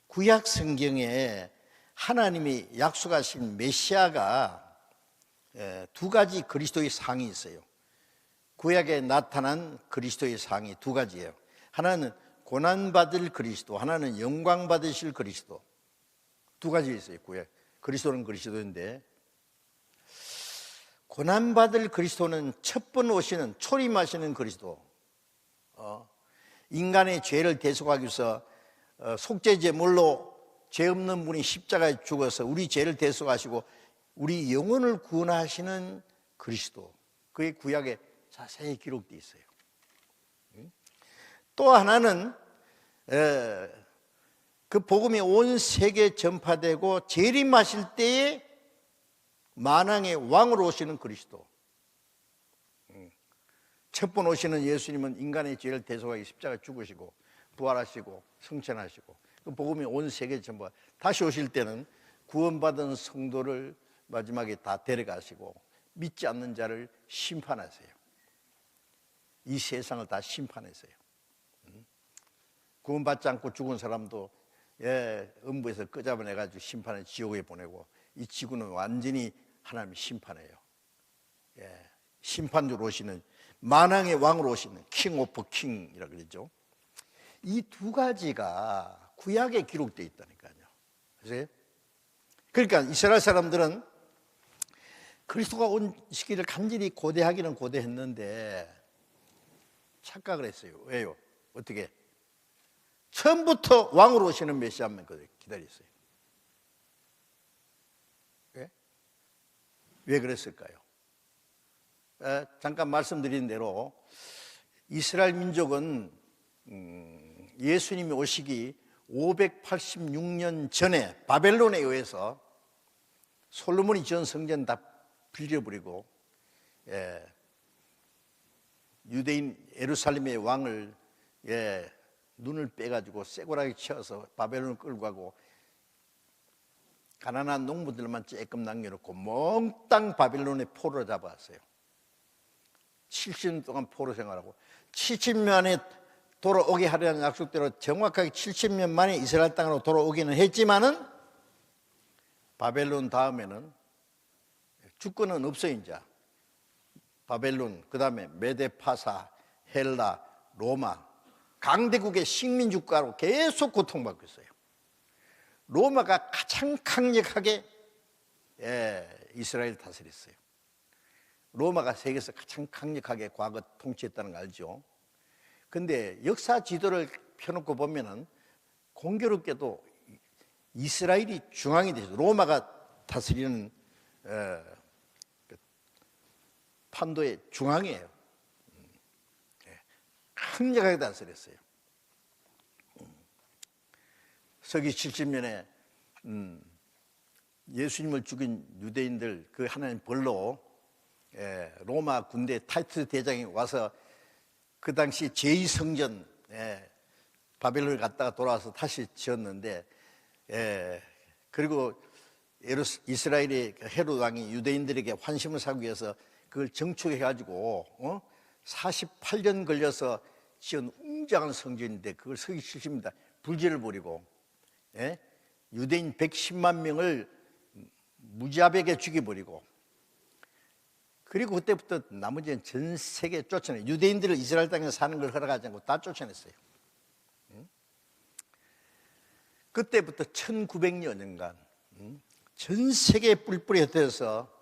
[SPEAKER 1] 구약 성경에 하나님이 약속하신 메시아가 두 가지 그리스도의 상이 있어요. 구약에 나타난 그리스도의 상이 두 가지예요. 하나는 고난받을 그리스도, 하나는 영광 받으실 그리스도. 두 가지 있어요. 구약 그리스도는 그리스도인데 고난받을 그리스도는 첫 번 오시는 초림하시는 그리스도. 인간의 죄를 대속하기 위해서 속죄제물로 죄 없는 분이 십자가에 죽어서 우리 죄를 대속하시고 우리 영혼을 구원하시는 그리스도. 그게 구약에 자세히 기록되어 있어요. 또 하나는 그 복음이 온 세계에 전파되고 재림하실 때에 만왕의 왕으로 오시는 그리스도. 첫 번 오시는 예수님은 인간의 죄를 대속하기 십자가에 죽으시고 부활하시고 승천하시고 그 복음이 온 세계에 전파. 다시 오실 때는 구원받은 성도를 마지막에 다 데려가시고 믿지 않는 자를 심판하세요. 이 세상을 다 심판하세요. 구원받지 않고 죽은 사람도 음부에서 끄잡아내가지고 심판을 지옥에 보내고 이 지구는 완전히 하나님이 심판해요. 심판주로 오시는 만왕의 왕으로 오시는 킹 오브 킹이라고 그러죠. 이 두 가지가 구약에 기록되어 있다니까요. 그래서 그러니까 이스라엘 사람들은 그리스도가 온 시기를 간절히 고대하기는 고대했는데 착각을 했어요. 왜요? 어떻게? 처음부터 왕으로 오시는 메시아만 기다렸어요. 왜? 왜 그랬을까요? 잠깐 말씀드린 대로 이스라엘 민족은 예수님이 오시기 586년 전에 바벨론에 의해서 솔로몬이 지은 성전 다 빌려버리고 유대인 예루살렘의 왕을 눈을 빼가지고 쇠고라기 치어서 바벨론을 끌고 가고 가난한 농부들만 조금 남겨놓고 몽땅 바벨론의 포로로 잡아왔어요. 70년 동안 포로 생활하고 70년 만에 돌아오게 하려는 약속대로 정확하게 70년 만에 이스라엘 땅으로 돌아오기는 했지만은 바벨론 다음에는 주권은 없어요. 이제 바벨론, 그 다음에 메데파사, 헬라, 로마 강대국의 식민주가로 계속 고통받고 있어요. 로마가 가장 강력하게 이스라엘 다스렸어요. 로마가 세계에서 가장 강력하게 과거 통치했다는 거 알죠? 근데 역사 지도를 펴놓고 보면은 공교롭게도 이스라엘이 중앙이 되죠. 로마가 다스리는 판도의 중앙이에요. 강력하게 다스렸어요. 서기 70년에 예수님을 죽인 유대인들 그 하나님 벌로 로마 군대 타이투스 대장이 와서 그 당시 제2성전 바벨론을 갔다가 돌아와서 다시 지었는데 그리고 이스라엘의 헤롯 왕이 유대인들에게 환심을 사기 위해서 그걸 정축해가지고 48년 걸려서 지은 웅장한 성전인데 그걸 서기 70입니다. 불지를 벌이고 유대인 110만 명을 무자비하게 죽여버리고 그리고 그때부터 나머지는 전 세계에 쫓아내요. 유대인들을 이스라엘 땅에 사는 걸 허락하지 않고 다 쫓아냈어요. 그때부터 1900년간 전 세계에 뿔뿔이 흩어져서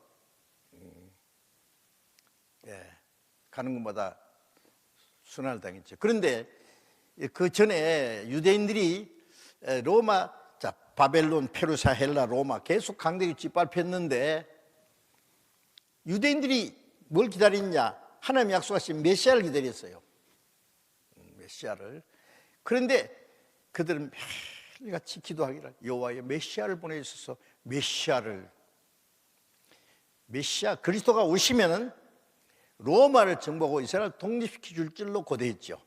[SPEAKER 1] 가는 것마다 순환을 당했죠. 그런데 그 전에 유대인들이 로마, 바벨론, 페르시아, 헬라, 로마 계속 강대국 짓밟혔는데 유대인들이 뭘 기다렸냐? 하나님이 약속하신 메시아를 기다렸어요. 메시아를. 그런데 그들은 매일같이 기도하기를 여호와의 메시아를 보내주소서. 메시아 그리스도가 오시면은 로마를 정복하고 이스라엘 독립시켜 줄 줄로 고대했죠.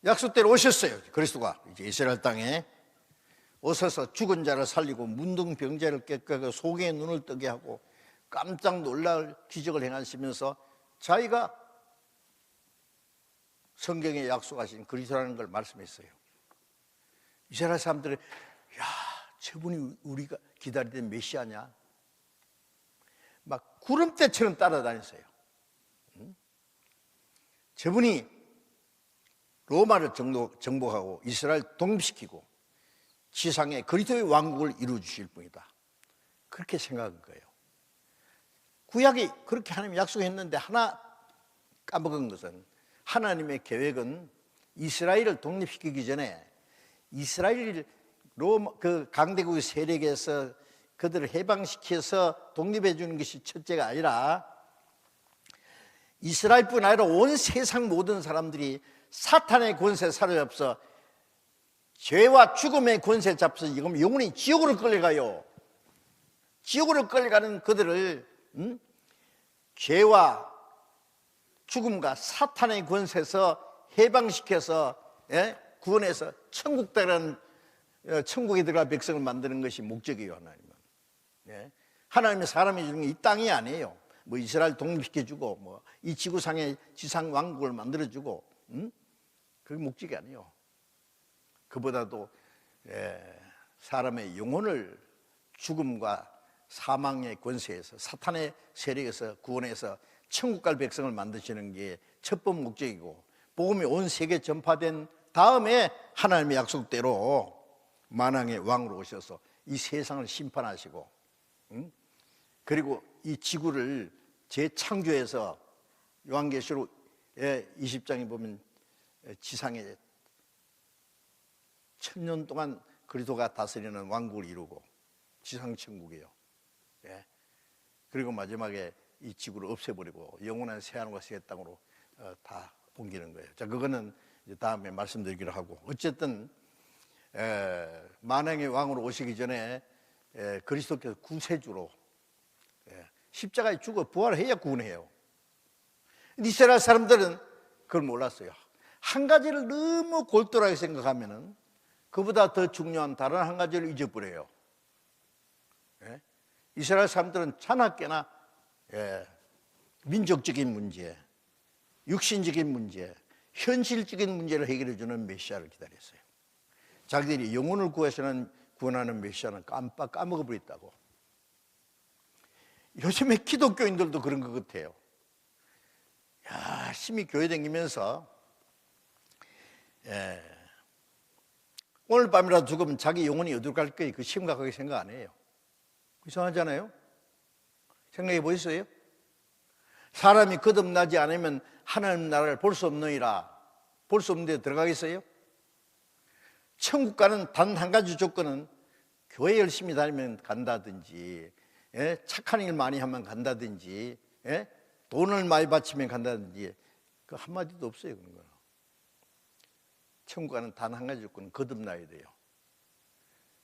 [SPEAKER 1] 약속대로 오셨어요. 그리스도가 이제 이스라엘 땅에 오셔서 죽은 자를 살리고 문둥병자를 깨끗하게 속의 눈을 뜨게 하고 깜짝 놀랄 기적을 행하시면서 자기가 성경에 약속하신 그리스도라는 걸 말씀했어요. 이스라엘 사람들이 야, 저분이 우리가 기다리던 메시아냐? 막 구름대처럼 따라다녔어요. 저분이 로마를 정복하고 이스라엘 독립시키고 지상에 그리스도의 왕국을 이루어 주실 분이다. 그렇게 생각한 거예요. 구약이 그렇게 하나님이 약속했는데 하나 까먹은 것은 하나님의 계획은 이스라엘을 독립시키기 전에 이스라엘 로마 그 강대국의 세력에서 그들을 해방시켜서 독립해 주는 것이 첫째가 아니라 이스라엘뿐 아니라 온 세상 모든 사람들이 사탄의 권세 사로잡서 죄와 죽음의 권세 잡서 이건 영원히 지옥으로 끌려가요. 지옥으로 끌려가는 그들을 죄와 죽음과 사탄의 권세에서 해방시켜서 구원해서 천국 들어가는 천국에 들어갈 백성을 만드는 것이 목적이에요. 하나님은. 하나님의 사람이 주는 게 이 땅이 아니에요. 뭐 이스라엘 독립시켜주고 뭐 이 지구상에 지상 왕국을 만들어주고 그게 목적이 아니에요. 그보다도 사람의 영혼을 죽음과 사망의 권세에서 사탄의 세력에서 구원해서 천국 갈 백성을 만드시는 게 첫 번 목적이고 복음이 온 세계에 전파된 다음에 하나님의 약속대로 만왕의 왕으로 오셔서 이 세상을 심판하시고, 그리고 이 지구를 재창조해서 요한계시록 20장에 보면 지상에 1000년 동안 그리스도가 다스리는 왕국을 이루고 지상천국이에요. 예. 그리고 마지막에 이 지구를 없애버리고 영원한 새하늘과 새 땅으로 다 옮기는 거예요. 자, 그거는 이제 다음에 말씀드리기로 하고, 어쨌든 만왕의 왕으로 오시기 전에 그리스도께서 구세주로 십자가에 죽어 부활해야 구원해요. 이스라엘 사람들은 그걸 몰랐어요. 한 가지를 너무 골똘하게 생각하면은 그보다 더 중요한 다른 한 가지를 잊어버려요. 이스라엘 사람들은 자나깨나 민족적인 문제, 육신적인 문제, 현실적인 문제를 해결해 주는 메시아를 기다렸어요. 자기들이 영혼을 구원하는 메시아는 깜빡 까먹어버렸다고. 요즘에 기독교인들도 그런 것 같아요. 열심히 교회 다니면서 오늘 밤이라도 죽으면 자기 영혼이 어디로 갈 거예요? 그 심각하게 생각 안 해요. 이상하잖아요? 생각해 보셨어요? 사람이 거듭나지 않으면 하나님 나라를 볼 수 없느니라. 볼 수 없는 데 들어가겠어요? 천국 가는 단 한 가지 조건은 교회 열심히 다니면 간다든지, 착한 일 많이 하면 간다든지, 돈을 많이 바치면 간다든지, 그 한마디도 없어요. 그런 거는. 천국 가는 단 한 가지 조건은 거듭나야 돼요.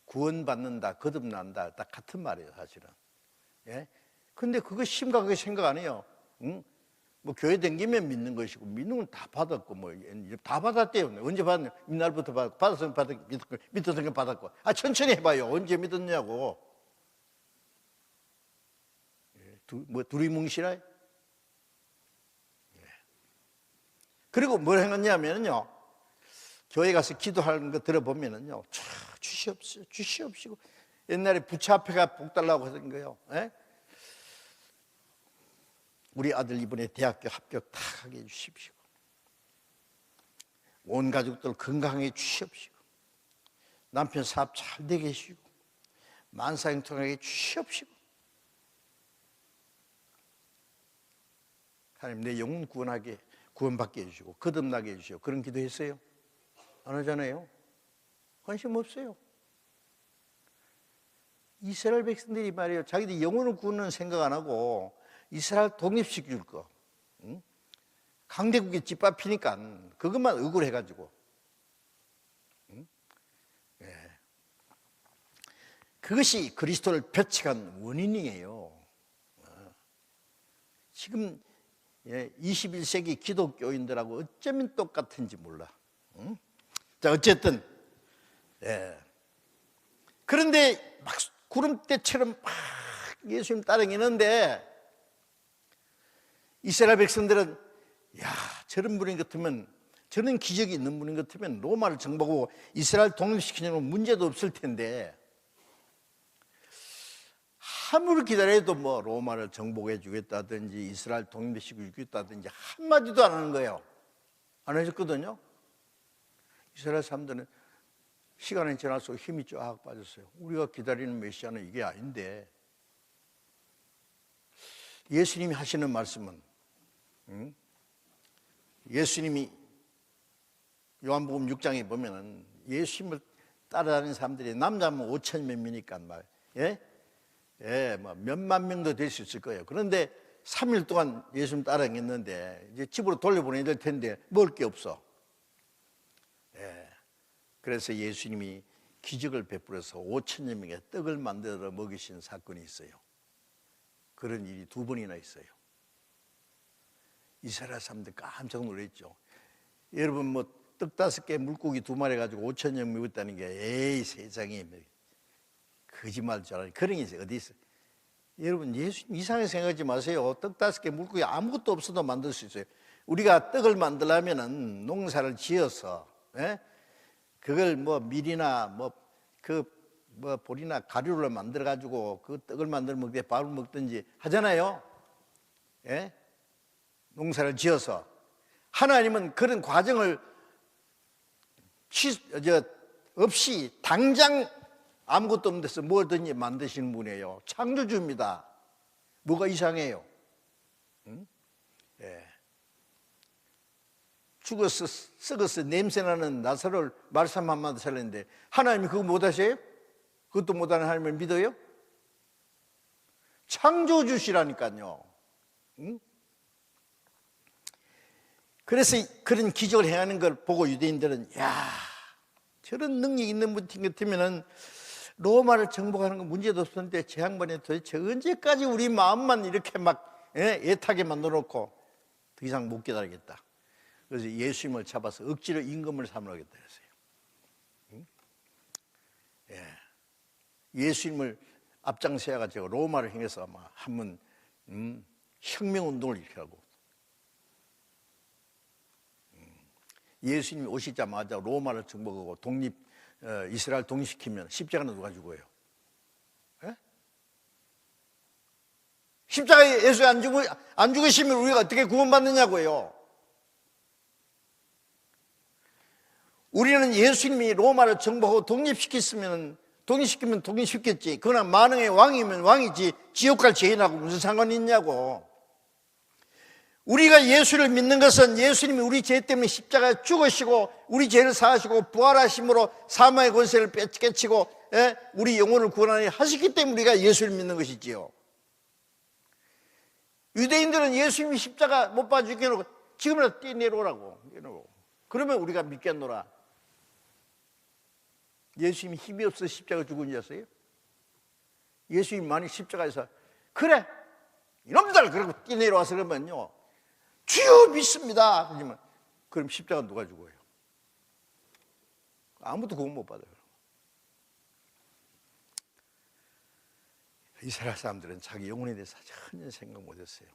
[SPEAKER 1] 구원받는다, 거듭난다, 딱 같은 말이에요, 사실은. 근데 그거 심각하게 생각 안 해요. 뭐 교회 다니면 믿는 것이고, 믿는 건 다 받았고, 뭐 다 받았대요. 언제 받았냐? 이날부터 받았고, 받았으면 받았고, 믿었으면 받았고. 천천히 해봐요. 언제 믿었냐고. 두리뭉실해? 그리고 뭘 했냐면요, 교회 가서 기도하는 거 들어보면은요, 주시옵시고, 주시옵시고. 옛날에 부처 앞에가 복 달라고 하던 거예요. 우리 아들 이번에 대학교 합격 다 하게 해주십시오. 온 가족들 건강하게 해주시옵시고, 남편 사업 잘 되게 해주시고, 만사형통하게 해주시옵시고. 하나님 내 영혼 구원받게 해주시고 거듭나게 해주시고. 그런 기도했어요? 안 하잖아요. 관심 없어요. 이스라엘 백성들이 말이에요, 자기들 영혼을 구원은 생각 안 하고 이스라엘 독립시킬 거, 강대국이 짓밟히니까 그것만 억울해가지고, 그것이 그리스도를 배척한 원인이에요. 지금 21세기 기독교인들하고 어쩌면 똑같은지 몰라. 자, 어쨌든 그런데 막 구름대처럼 막 예수님 따라다니는데 이스라엘 백성들은 저런 분인 것 같으면, 저런 기적이 있는 분인 것 같으면 로마를 정복하고 이스라엘 독립시키는 문제도 없을 텐데, 아무리 기다려도 뭐 로마를 정복해 주겠다든지 이스라엘 독립시켜 주겠다든지 한마디도 안 하는 거예요. 안 해줬거든요. 이스라엘 사람들은 시간이 지날수록 힘이 쫙 빠졌어요. 우리가 기다리는 메시아는 이게 아닌데, 예수님이 하시는 말씀은, 예수님이 요한복음 6장에 보면은 예수님을 따라다니는 사람들이 남자면 5천 몇 명이니까 뭐 몇만 명도 될 수 있을 거예요. 그런데 3일 동안 예수님 따라다녔는데 이제 집으로 돌려보내야 될 텐데 먹을 게 없어. 그래서 예수님이 기적을 베풀어서 5천여 명의 떡을 만들어 먹이신 사건이 있어요. 그런 일이 2번이나 있어요. 이스라엘 사람들 깜짝 놀랐죠. 여러분 뭐 떡 5개 물고기 2마리 가지고 5천여 명 먹었다는 게, 에이 세상에 거짓말 줄 알아요. 그런 게 어디 있어? 여러분 예수님 이상하게 생각하지 마세요. 떡 5개 물고기 아무것도 없어도 만들 수 있어요. 우리가 떡을 만들려면은 농사를 지어서, 그걸 뭐 밀이나 보리나 가루를 만들어 가지고 그 떡을 만들어 먹되 밥을 먹든지 하잖아요. 농사를 지어서. 하나님은 그런 과정을 없이 당장 아무것도 없는 데서 뭐든지 만드시는 분이에요. 창조주입니다. 뭐가 이상해요? 응? 예. 죽어서 썩어서 냄새나는 나사로를 말씀 한마디 살렸는데 하나님이 그거 못하세요? 그것도 못하는 하나님을 믿어요? 창조주시라니까요. 응? 그래서 그런 기적을 행하는 걸 보고 유대인들은 야, 저런 능력 있는 분 같으면은 로마를 정복하는 건 문제도 없었는데 제 양반이 도대체 언제까지 우리 마음만 이렇게 막 애타게 만들어 놓고 더 이상 못 기다리겠다. 그래서 예수님을 잡아서 억지로 임금을 삼으려고 했어요. 응? 예. 예수님을 앞장서야가지고 로마를 향해서 아마 한번 혁명운동을 일으키라고. 예수님이 오시자마자 로마를 정복하고 이스라엘 독립시키면 십자가는 누가 죽어요? 예? 십자가에 예수 안 죽으시면 우리가 어떻게 구원받느냐고요. 우리는 예수님이 로마를 정복하고 독립시키면 독립시켰지. 그러나 만왕의 왕이면 왕이지 지옥 갈 죄인하고 무슨 상관이 있냐고. 우리가 예수를 믿는 것은 예수님이 우리 죄 때문에 십자가에 죽으시고 우리 죄를 사하시고 부활하심으로 사망의 권세를 깨치고 우리 영혼을 구원하니 하셨기 때문에 우리가 예수를 믿는 것이지요. 유대인들은 예수님이 십자가 못 박아 죽여놓고 지금이라도 뛰내려오라고. 그러면 우리가 믿겠노라. 예수님이 힘이 없어 십자가 죽은 줄 아세요? 예수님이 만약 십자가에서 그래 이놈들 그러고 뛰내려와서 그러면요 주여 믿습니다. 그러지만 그럼 십자가 누가 죽어요? 아무도 구원 못 받아요. 이스라엘 사람들은 자기 영혼에 대해서 전혀 생각 못했어요.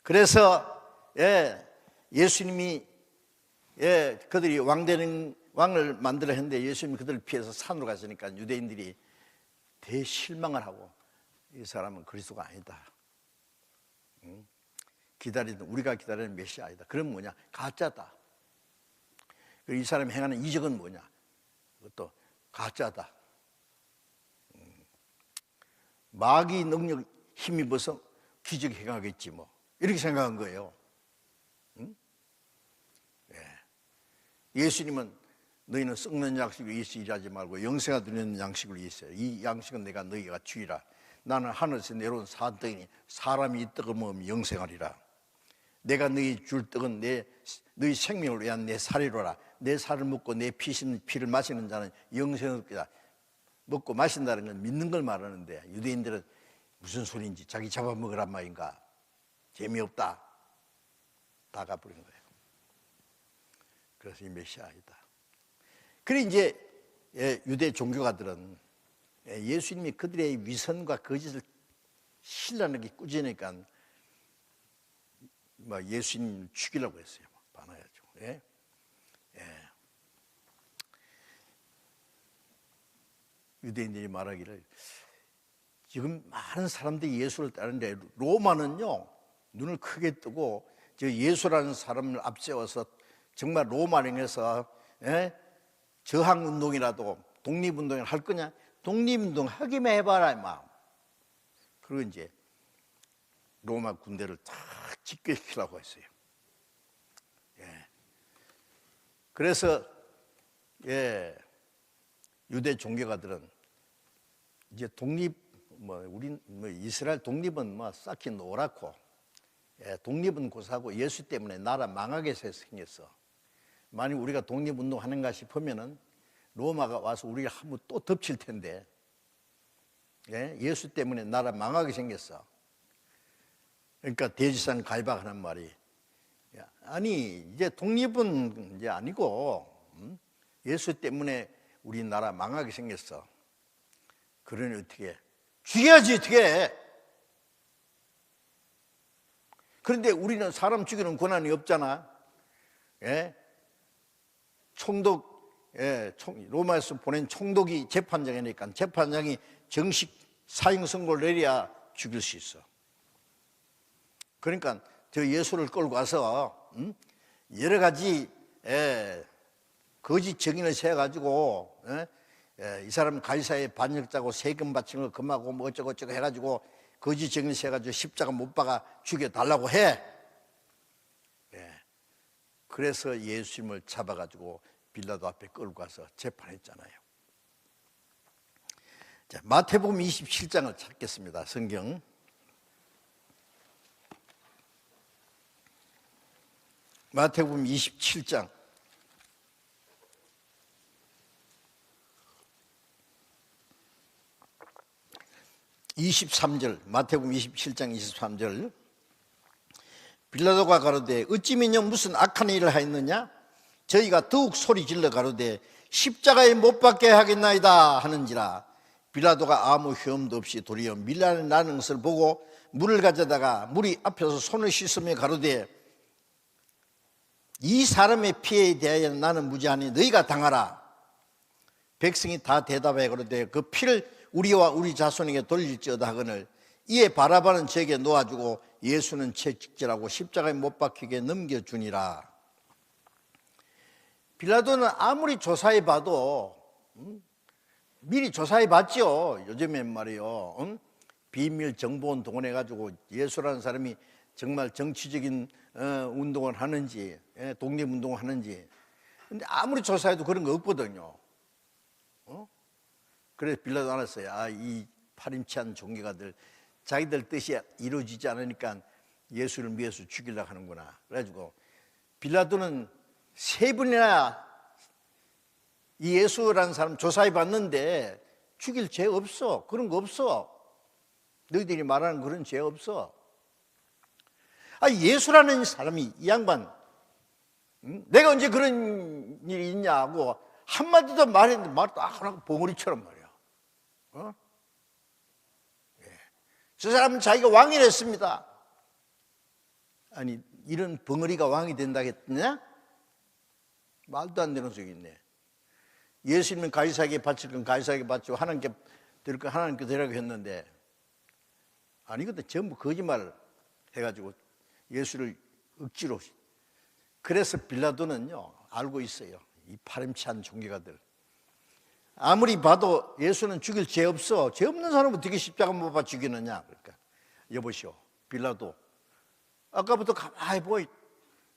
[SPEAKER 1] 그래서 예수님이 그들이 왕을 만들어 했는데 예수님이 그들을 피해서 산으로 가시니까 유대인들이 대실망을 하고 이 사람은 그리스도가 아니다. 우리가 기다리는 메시아 아니다. 그럼 뭐냐? 가짜다. 이 사람이 행하는 이적은 뭐냐? 그것도 가짜다. 마귀 능력 힘입어서 기적 행하겠지 뭐 이렇게 생각한 거예요. 예수님은 너희는 썩는 양식을 위해서 일하지 말고 영생아 누리는 양식을 위해서 이 양식은 내가 너희가 주이라. 나는 하늘에서 내려온 산떡이니 사람이 이 떡을 먹으면 영생하리라. 내가 너희 줄 떡은 너희 생명을 위한 내 살이로라. 내 살을 먹고 내 피를 마시는 자는 영생을 얻겠다. 먹고 마신다는 건 믿는 걸 말하는데 유대인들은 무슨 소리인지 자기 잡아먹으란 말인가. 재미없다. 다 가버린 거예요. 그래서 이 메시아이다. 그래 이제 유대 종교가들은 예수님이 그들의 위선과 거짓을 신라하게 꾸짖으니까 예수님 죽이려고 했어요. 반하여가지고. 유대인들이 말하기를 지금 많은 사람들이 예수를 따르는데 로마는요 눈을 크게 뜨고 저 예수라는 사람을 앞세워서 정말 로마령에서 저항운동이라도 독립운동을 할 거냐? 독립운동 하기만 해봐라 임마. 그리고 이제 로마 군대를 다 집결시키려고 했어요. 그래서 유대 종교가들은 이제 이스라엘 독립은 싹히 노랗고 독립은 고사하고 예수 때문에 나라 망하게 생겼어. 만약 우리가 독립운동하는가 싶으면은 로마가 와서 우리가 한번 또 덮칠 텐데 예수 때문에 나라 망하게 생겼어. 그러니까 대지산 가이바하는 말이 아니 이제 독립은 이제 아니고 예수 때문에 우리나라 망하게 생겼어. 그러니 어떻게 죽여야지 어떻게. 그런데 우리는 사람 죽이는 권한이 없잖아. 총독 로마에서 보낸 총독이 재판장이니까 재판장이 정식 사형 선고를 내려야 죽일 수 있어. 그러니까 저 예수를 끌고 와서 여러 가지 거짓 증인을 세워가지고 이 사람 가이사의 반역자고 세금 바친 거 금하고 뭐 어쩌고 해가지고 거짓 증인을 세워가지고 십자가 못 박아 죽여달라고 해. 그래서 예수님을 잡아가지고 빌라도 앞에 끌고 가서 재판했잖아요. 자, 마태복음 27장을 찾겠습니다. 성경. 마태복음 27장 23절, 마태복음 27장 23절. 빌라도가 가로되 어찌 미녀 무슨 악한 일을 하였느냐? 저희가 더욱 소리 질러 가로되 십자가에 못 박게 하겠나이다 하는지라. 빌라도가 아무 혐도 없이 도리어 밀란이 나는 것을 보고 물을 가져다가 무리 앞에서 손을 씻으며 가로되 이 사람의 피해에 대하여 나는 무죄하니 너희가 당하라. 백성이 다 대답해 가로되 그 피를 우리와 우리 자손에게 돌릴지어다 하거늘 이에 바라바는 저에게 놓아주고 예수는 채찍질하고 십자가에 못 박히게 넘겨주니라. 빌라도는 아무리 조사해 봐도 미리 조사해 봤죠. 요즘엔 말이요, 비밀 정보원 동원해가지고 예수라는 사람이 정말 정치적인 운동을 하는지 독립운동을 하는지. 근데 아무리 조사해도 그런 거 없거든요. 그래서 빌라도 알았어요. 이 파렴치한 종교가들 자기들 뜻이 이루어지지 않으니까 예수를 위해서 죽이려고 하는구나. 그래가지고 빌라도는 3번이나 이 예수라는 사람 조사해 봤는데 죽일 죄 없어. 그런 거 없어. 너희들이 말하는 그런 죄 없어. 예수라는 사람이 이 양반 내가 언제 그런 일이 있냐고 한마디도 말했는데 말을 딱 하고 봉우리처럼 말이야. 저 사람은 자기가 왕이 됐습니다. 아니 이런 벙어리가 왕이 된다겠냐? 말도 안 되는 소리 있네. 예수님은 가이사에게 바칠 건 가이사에게 바치고 하나님께 드릴 건 하나님께 드리라고 했는데 아니거든. 전부 거짓말을 해가지고 예수를 억지로. 그래서 빌라도는요 알고 있어요. 이 파렴치한 종교가들 아무리 봐도 예수는 죽일 죄 없어. 죄 없는 사람은 어떻게 십자가 못 박아 죽이느냐. 그러니까 여보시오 빌라도, 아까부터 가만히 보이.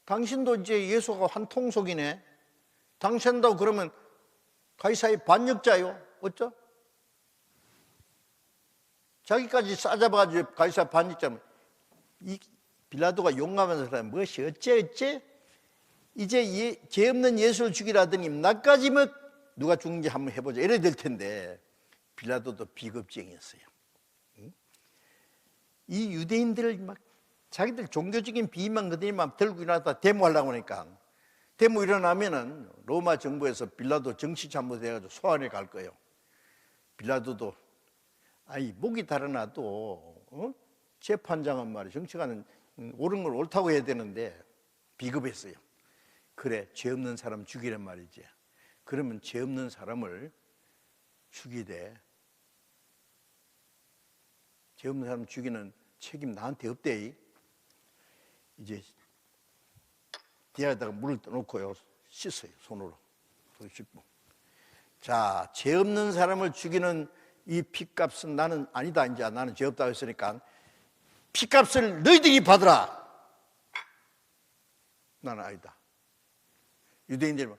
[SPEAKER 1] 당신도 이제 예수가 한통속이네. 당신도 그러면 가이사의 반역자요. 어쩌? 자기까지 싸잡아가지고 가이사 반역자면 이 빌라도가 용감한 사람 무엇이 어째? 이제 죄 없는 예수를 죽이라더니 나까지 뭐 누가 죽는지 한번 해보자 이래야 될 텐데 빌라도도 비겁쟁이였어요. 이 유대인들을 막 자기들 종교적인 비만 그들이 막 들고 일어나다 데모하려고 하니까 데모 일어나면은 로마 정부에서 빌라도 정치 잘못해가지고 소환해 갈 거예요. 빌라도도 목이 달아나도 재판장은 말이야 정치가는 옳은 걸 옳다고 해야 되는데 비겁했어요. 그래 죄 없는 사람 죽이란 말이지. 그러면 죄 없는 사람을 죽이되 죄 없는 사람 죽이는 책임 나한테 없대. 이제 뒤에다가 물을 떠놓고요 씻어요. 손으로 씻고. 자, 죄 없는 사람을 죽이는 이 피값은 나는 아니다. 이제 나는 죄 없다고 했으니까 피값을 너희들이 받으라. 나는 아니다. 유대인들은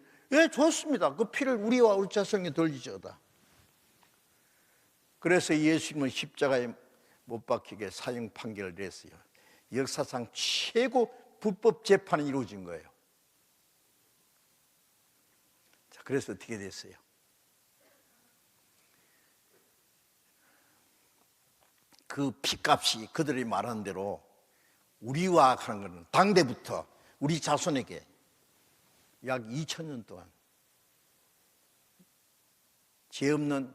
[SPEAKER 1] 좋습니다. 그 피를 우리와 우리 자손에게 돌리죠다. 그래서 예수님은 십자가에 못 박히게 사형 판결을 냈어요. 역사상 최고 불법 재판이 이루어진 거예요. 자, 그래서 어떻게 됐어요? 그 피값이 그들이 말한 대로 우리와 하는 것은 당대부터 우리 자손에게 약 2000년 동안 죄 없는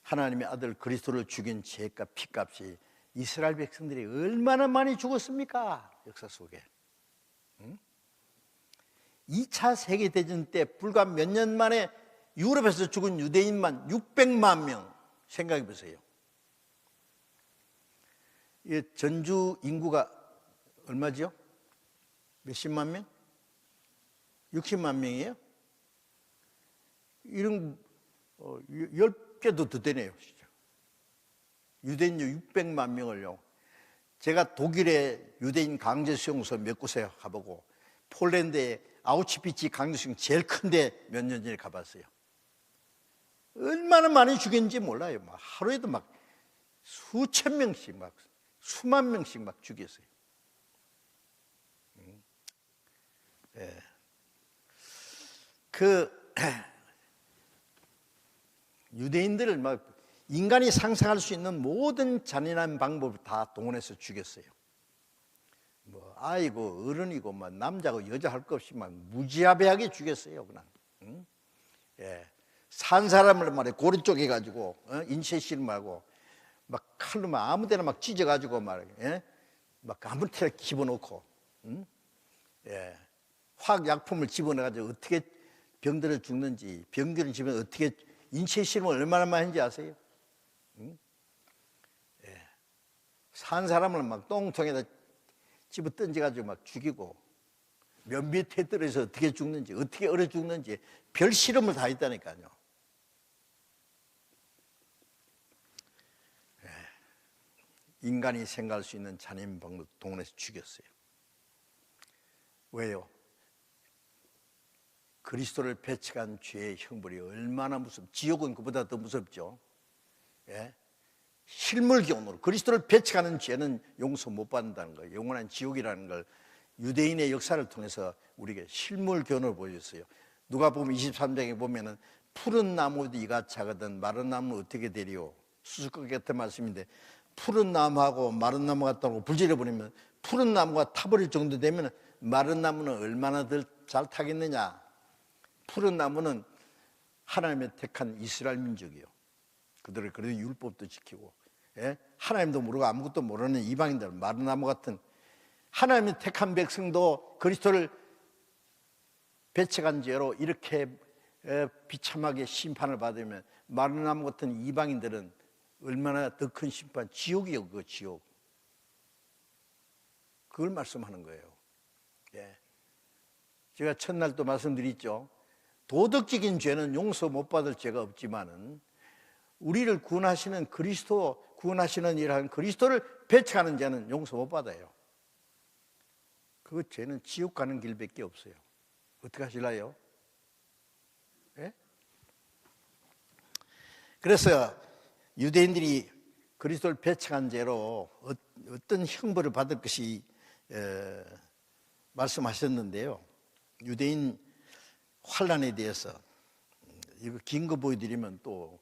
[SPEAKER 1] 하나님의 아들 그리스도를 죽인 죄값 피값이 이스라엘 백성들이 얼마나 많이 죽었습니까? 역사 속에. 2차 세계대전 때 불과 몇 년 만에 유럽에서 죽은 유대인만 600만 명. 생각해 보세요. 전주 인구가 얼마지요? 몇십만 명? 60만 명이에요? 이런 10개도 더 되네요. 진짜. 유대인 600만 명을요. 제가 독일의 유대인 강제 수용소 몇 곳에 가보고 폴란드의 아우슈비츠 강제 수용 제일 큰데 몇 년 전에 가봤어요. 얼마나 많이 죽였는지 몰라요. 막 하루에도 막 수천 명씩 막 수만 명씩 막 죽였어요. 예. 유대인들을 막 인간이 상상할 수 있는 모든 잔인한 방법을 다 동원해서 죽였어요. 뭐 아이고 어른이고 뭐 남자고 여자 할 것 없이 막 무지하게 죽였어요. 그냥. 응? 예. 산 사람을 말해 고리 쪼개 가지고 인체 실험하고 막 칼로 막 아무데나 막 찢어 가지고 막 아무 데나 집어넣고, 예. 화학 약품을 집어넣어 가지고 어떻게 병들어 죽는지, 병균을 집어넣어 어떻게 인체 실험을 얼마나 많이 했는지 아세요? 예. 산 사람을 막 똥통에다 집어 던져 가지고 막 죽이고, 면 밑에 떨어져서 어떻게 죽는지, 어떻게 얼어 죽는지 별 실험을 다 했다니까요. 인간이 생각할 수 있는 잔인 방법 동원해서 죽였어요. 왜요? 그리스도를 배척한 죄의 형벌이 얼마나 지옥은 그보다 더 무섭죠. 예? 실물교훈으로 그리스도를 배척하는 죄는 용서 못 받는다는 거예요. 영원한 지옥이라는 걸 유대인의 역사를 통해서 우리에게 실물교훈을 보여줬어요. 누가복음 23장에 보면은 푸른 나무도 이가 차거든 마른 나무는 어떻게 되리요? 수수께끼 같은 말씀인데, 푸른 나무하고 마른 나무 같다고 불질러 버리면 푸른 나무가 타버릴 정도 되면 마른 나무는 얼마나 더 잘 타겠느냐. 푸른 나무는 하나님의 택한 이스라엘 민족이요. 그들을 그래도 율법도 지키고, 예? 하나님도 모르고 아무것도 모르는 이방인들, 마른 나무 같은 하나님의 택한 백성도 그리스도를 배척한 죄로 이렇게 비참하게 심판을 받으면 마른 나무 같은 이방인들은 얼마나 더 큰 심판, 지옥이요, 그 지옥. 그걸 말씀하는 거예요. 예. 제가 첫날 또 말씀드렸죠. 도덕적인 죄는 용서 못 받을 죄가 없지만은 우리를 구원하시는 그리스도, 구원하시는 일하는 그리스도를 배척하는 죄는 용서 못 받아요. 그 죄는 지옥 가는 길밖에 없어요. 어떻게 하실래요? 예? 그래서 유대인들이 그리스도를 배척한 죄로 어떤 형벌을 받을 것이 말씀하셨는데요. 유대인 환란에 대해서 이거 긴 거 보여드리면 또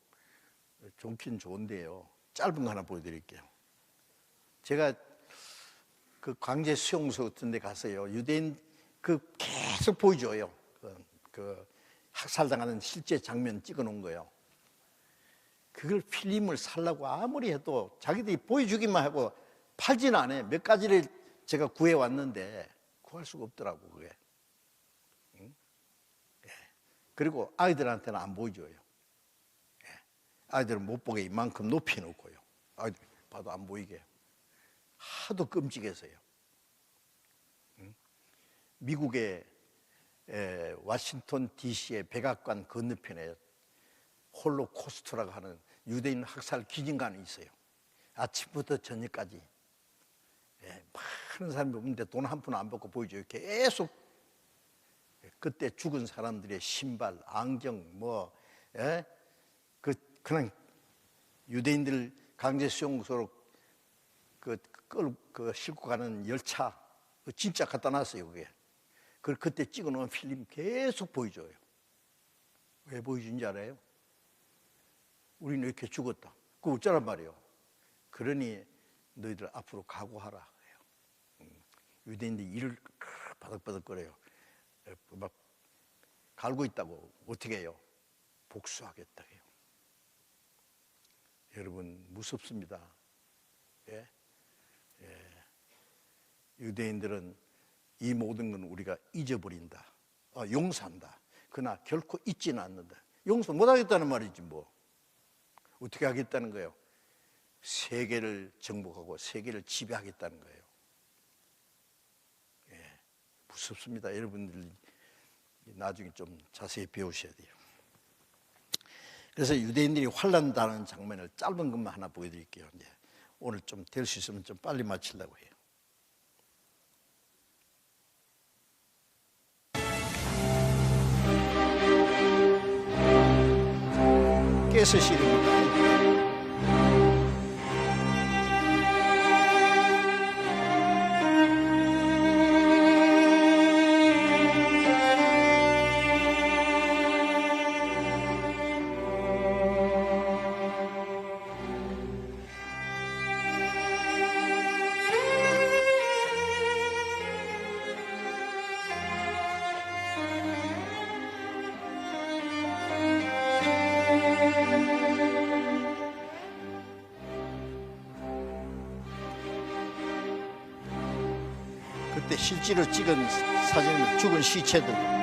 [SPEAKER 1] 좋긴 좋은데요. 짧은 거 하나 보여드릴게요. 제가 그 강제 수용소 같은 데 가서요. 유대인 계속 보여줘요. 그 학살당하는 실제 장면 찍어 놓은 거예요. 그걸 필름을 살라고 아무리 해도 자기들이 보여주기만 하고 팔지는 않아요. 몇 가지를 제가 구해왔는데 구할 수가 없더라고 그게. 응? 예. 그리고 아이들한테는 안 보여줘요. 예. 아이들은 못 보게 이만큼 높이 놓고요. 아이들 봐도 안 보이게. 하도 끔찍해서요. 응? 미국의 워싱턴 DC의 백악관 건너편에 홀로코스트라고 하는 유대인 학살 기념관이 있어요. 아침부터 저녁까지 많은 사람이 오는데 돈 한 푼 안 받고 보여줘요. 계속 그때 죽은 사람들의 신발, 안경, 그냥 유대인들 강제 수용소로 싣고 가는 열차 진짜 갖다 놨어요. 그게. 그걸 그때 찍어놓은 필름 계속 보여줘요. 왜 보여준지 알아요? 우리는 이렇게 죽었다. 그거 어쩌란 말이에요. 그러니 너희들 앞으로 각오하라. 유대인들이 이를 바닥바닥거려요. 막 갈고 있다고. 어떻게 해요? 복수하겠다 해요. 여러분 무섭습니다. 예? 예. 유대인들은 이 모든 건 우리가 잊어버린다. 용서한다. 그러나 결코 잊지는 않는다. 용서 못하겠다는 말이지 뭐. 어떻게 하겠다는 거예요? 세계를 정복하고 세계를 지배하겠다는 거예요. 예, 무섭습니다. 여러분들 나중에 좀 자세히 배우셔야 돼요. 그래서 유대인들이 환난당하는 장면을 짧은 것만 하나 보여드릴게요. 이제 오늘 좀 될 수 있으면 좀 빨리 마치려고 해요. 가스실입니다. 그때 실제로 찍은 사진은 죽은 시체들.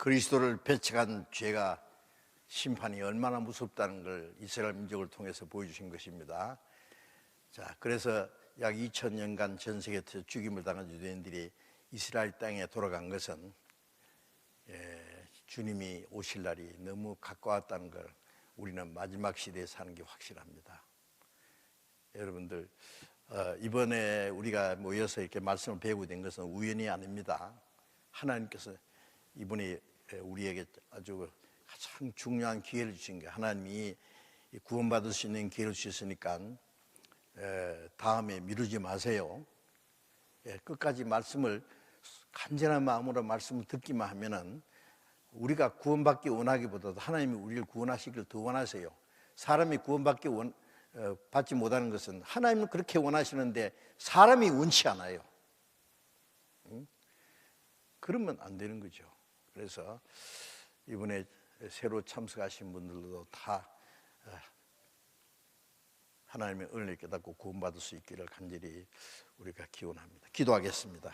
[SPEAKER 1] 그리스도를 배척한 죄가 심판이 얼마나 무섭다는 걸 이스라엘 민족을 통해서 보여주신 것입니다. 자, 그래서 약 2000년간 전 세계에서 죽임을 당한 유대인들이 이스라엘 땅에 돌아간 것은 주님이 오실 날이 너무 가까웠다는 걸 우리는 마지막 시대에 사는 게 확실합니다. 여러분들, 이번에 우리가 모여서 이렇게 말씀을 배우게 된 것은 우연이 아닙니다. 하나님께서 이번에 우리에게 아주 가장 중요한 기회를 주신 게, 하나님이 구원받을 수 있는 기회를 주셨으니까 다음에 미루지 마세요. 끝까지 말씀을 간절한 마음으로 말씀을 듣기만 하면은 우리가 구원받기 원하기보다도 하나님이 우리를 구원하시기를 더 원하세요. 사람이 구원받기 받지 못하는 것은 하나님은 그렇게 원하시는데 사람이 원치 않아요. 그러면 안 되는 거죠. 그래서 이번에 새로 참석하신 분들도 다 하나님의 은혜를 깨닫고 구원받을 수 있기를 간절히 우리가 기원합니다. 기도하겠습니다.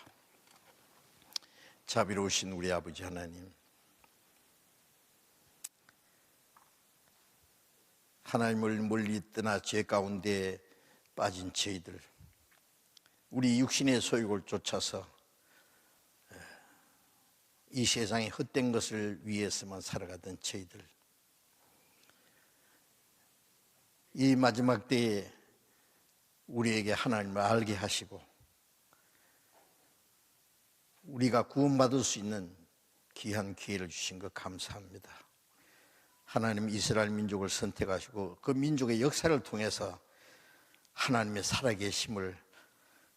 [SPEAKER 1] 자비로우신 우리 아버지 하나님, 하나님을 멀리 떠나 죄 가운데 빠진 저희들, 우리 육신의 소욕을 쫓아서 이 세상의 헛된 것을 위해서만 살아가던 저희들, 이 마지막 때에 우리에게 하나님을 알게 하시고 우리가 구원받을 수 있는 귀한 기회를 주신 것 감사합니다. 하나님, 이스라엘 민족을 선택하시고 그 민족의 역사를 통해서 하나님의 살아계심을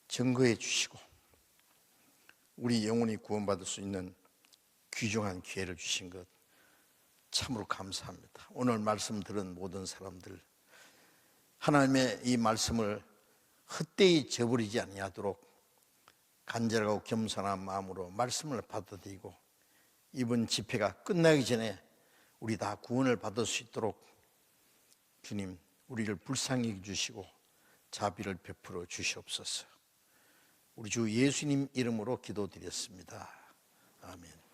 [SPEAKER 1] 증거해 주시고 우리 영혼이 구원받을 수 있는 귀중한 기회를 주신 것 참으로 감사합니다. 오늘 말씀 들은 모든 사람들, 하나님의 이 말씀을 헛되이 저버리지 아니하도록 간절하고 겸손한 마음으로 말씀을 받아들이고 이번 집회가 끝나기 전에 우리 다 구원을 받을 수 있도록 주님, 우리를 불쌍히 여기주시고 자비를 베풀어 주시옵소서. 우리 주 예수님 이름으로 기도드렸습니다. 아멘.